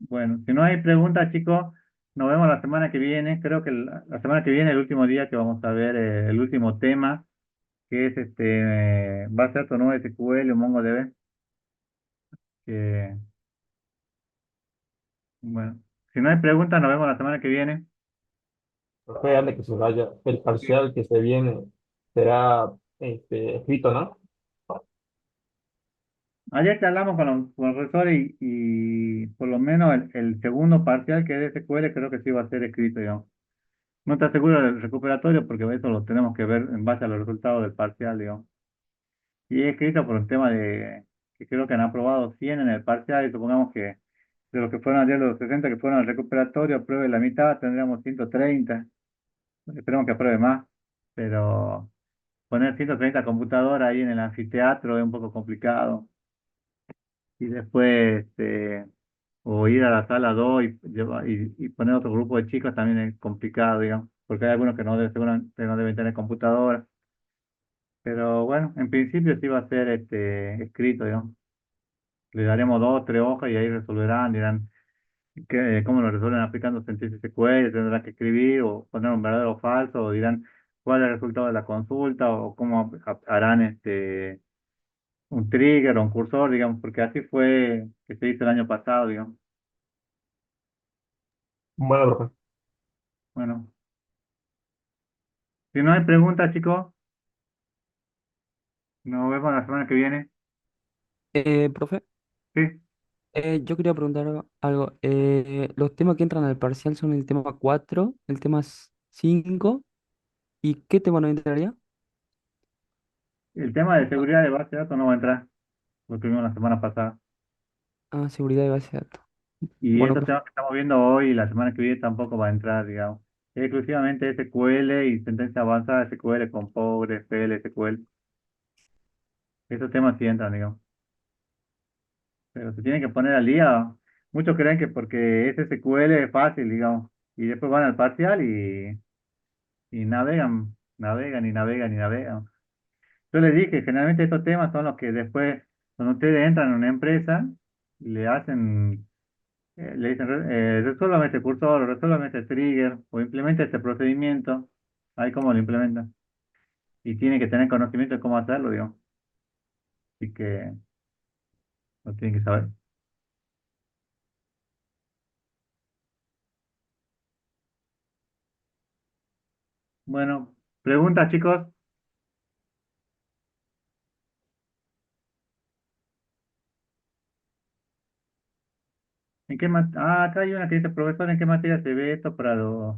Bueno, si no hay preguntas, chicos, nos vemos la semana que viene. Creo que la semana que viene, el último día que vamos a ver el último tema, que es va a ser tu nuevo SQL o MongoDB. Que, bueno, si no hay preguntas, nos vemos la semana que viene. Profe, antes que se vaya, el Sí. parcial que se viene será escrito, ¿no? Ayer que hablamos con los profesores y por lo menos el segundo parcial que es de SQL creo que sí va a ser escrito, digamos. No te aseguro del recuperatorio porque eso lo tenemos que ver en base a los resultados del parcial, digamos. Y es escrito por un tema de que creo que han aprobado 100 en el parcial y supongamos que de los que fueron ayer los 60 que fueron al recuperatorio apruebe la mitad, tendríamos 130. Esperemos que apruebe más, pero poner 130 computadoras ahí en el anfiteatro es un poco complicado. Y después, o ir a la sala 2 y poner otro grupo de chicos también es complicado, digamos, porque hay algunos que seguramente no deben tener computadora. Pero bueno, en principio sí va a ser escrito, digamos. Le daremos 2 o 3 hojas y ahí resolverán, dirán cómo lo resuelven aplicando sentencias SQL, tendrán que escribir o poner un verdadero o falso, o dirán cuál es el resultado de la consulta, o cómo harán un trigger o un cursor, digamos, porque así fue que se hizo el año pasado, digamos. Bueno, profe. Bueno, si no hay preguntas, chicos, nos vemos la semana que viene. Profe, Sí, yo quería preguntar algo. Los temas que entran al parcial son el tema 4, el tema 5, ¿y qué tema no entraría? el tema de seguridad de base de datos no va a entrar, lo tuvimos la semana pasada. Ah, seguridad de base de datos. Y Bueno, estos profe. temas que estamos viendo hoy y la semana que viene tampoco va a entrar, digamos. Es exclusivamente SQL y sentencia avanzada SQL con PostgreSQL, SQL. Esos temas sí entran, digamos. Pero se tienen que poner al día. Muchos creen que porque es SQL es fácil, digamos. Y después van al parcial y navegan, navegan y navegan y navegan. Yo les dije, generalmente estos temas son los que después, cuando ustedes entran en una empresa, le hacen, le dicen, resuélvame este cursor, o resuélvame este trigger, o implemente este procedimiento. Ahí cómo lo implementan. Y tienen que tener conocimiento de cómo hacerlo, digamos. Así que lo tienen que saber. Bueno, preguntas, chicos. ¿En qué acá hay una que dice, profesor, ¿en qué materia se ve esto para los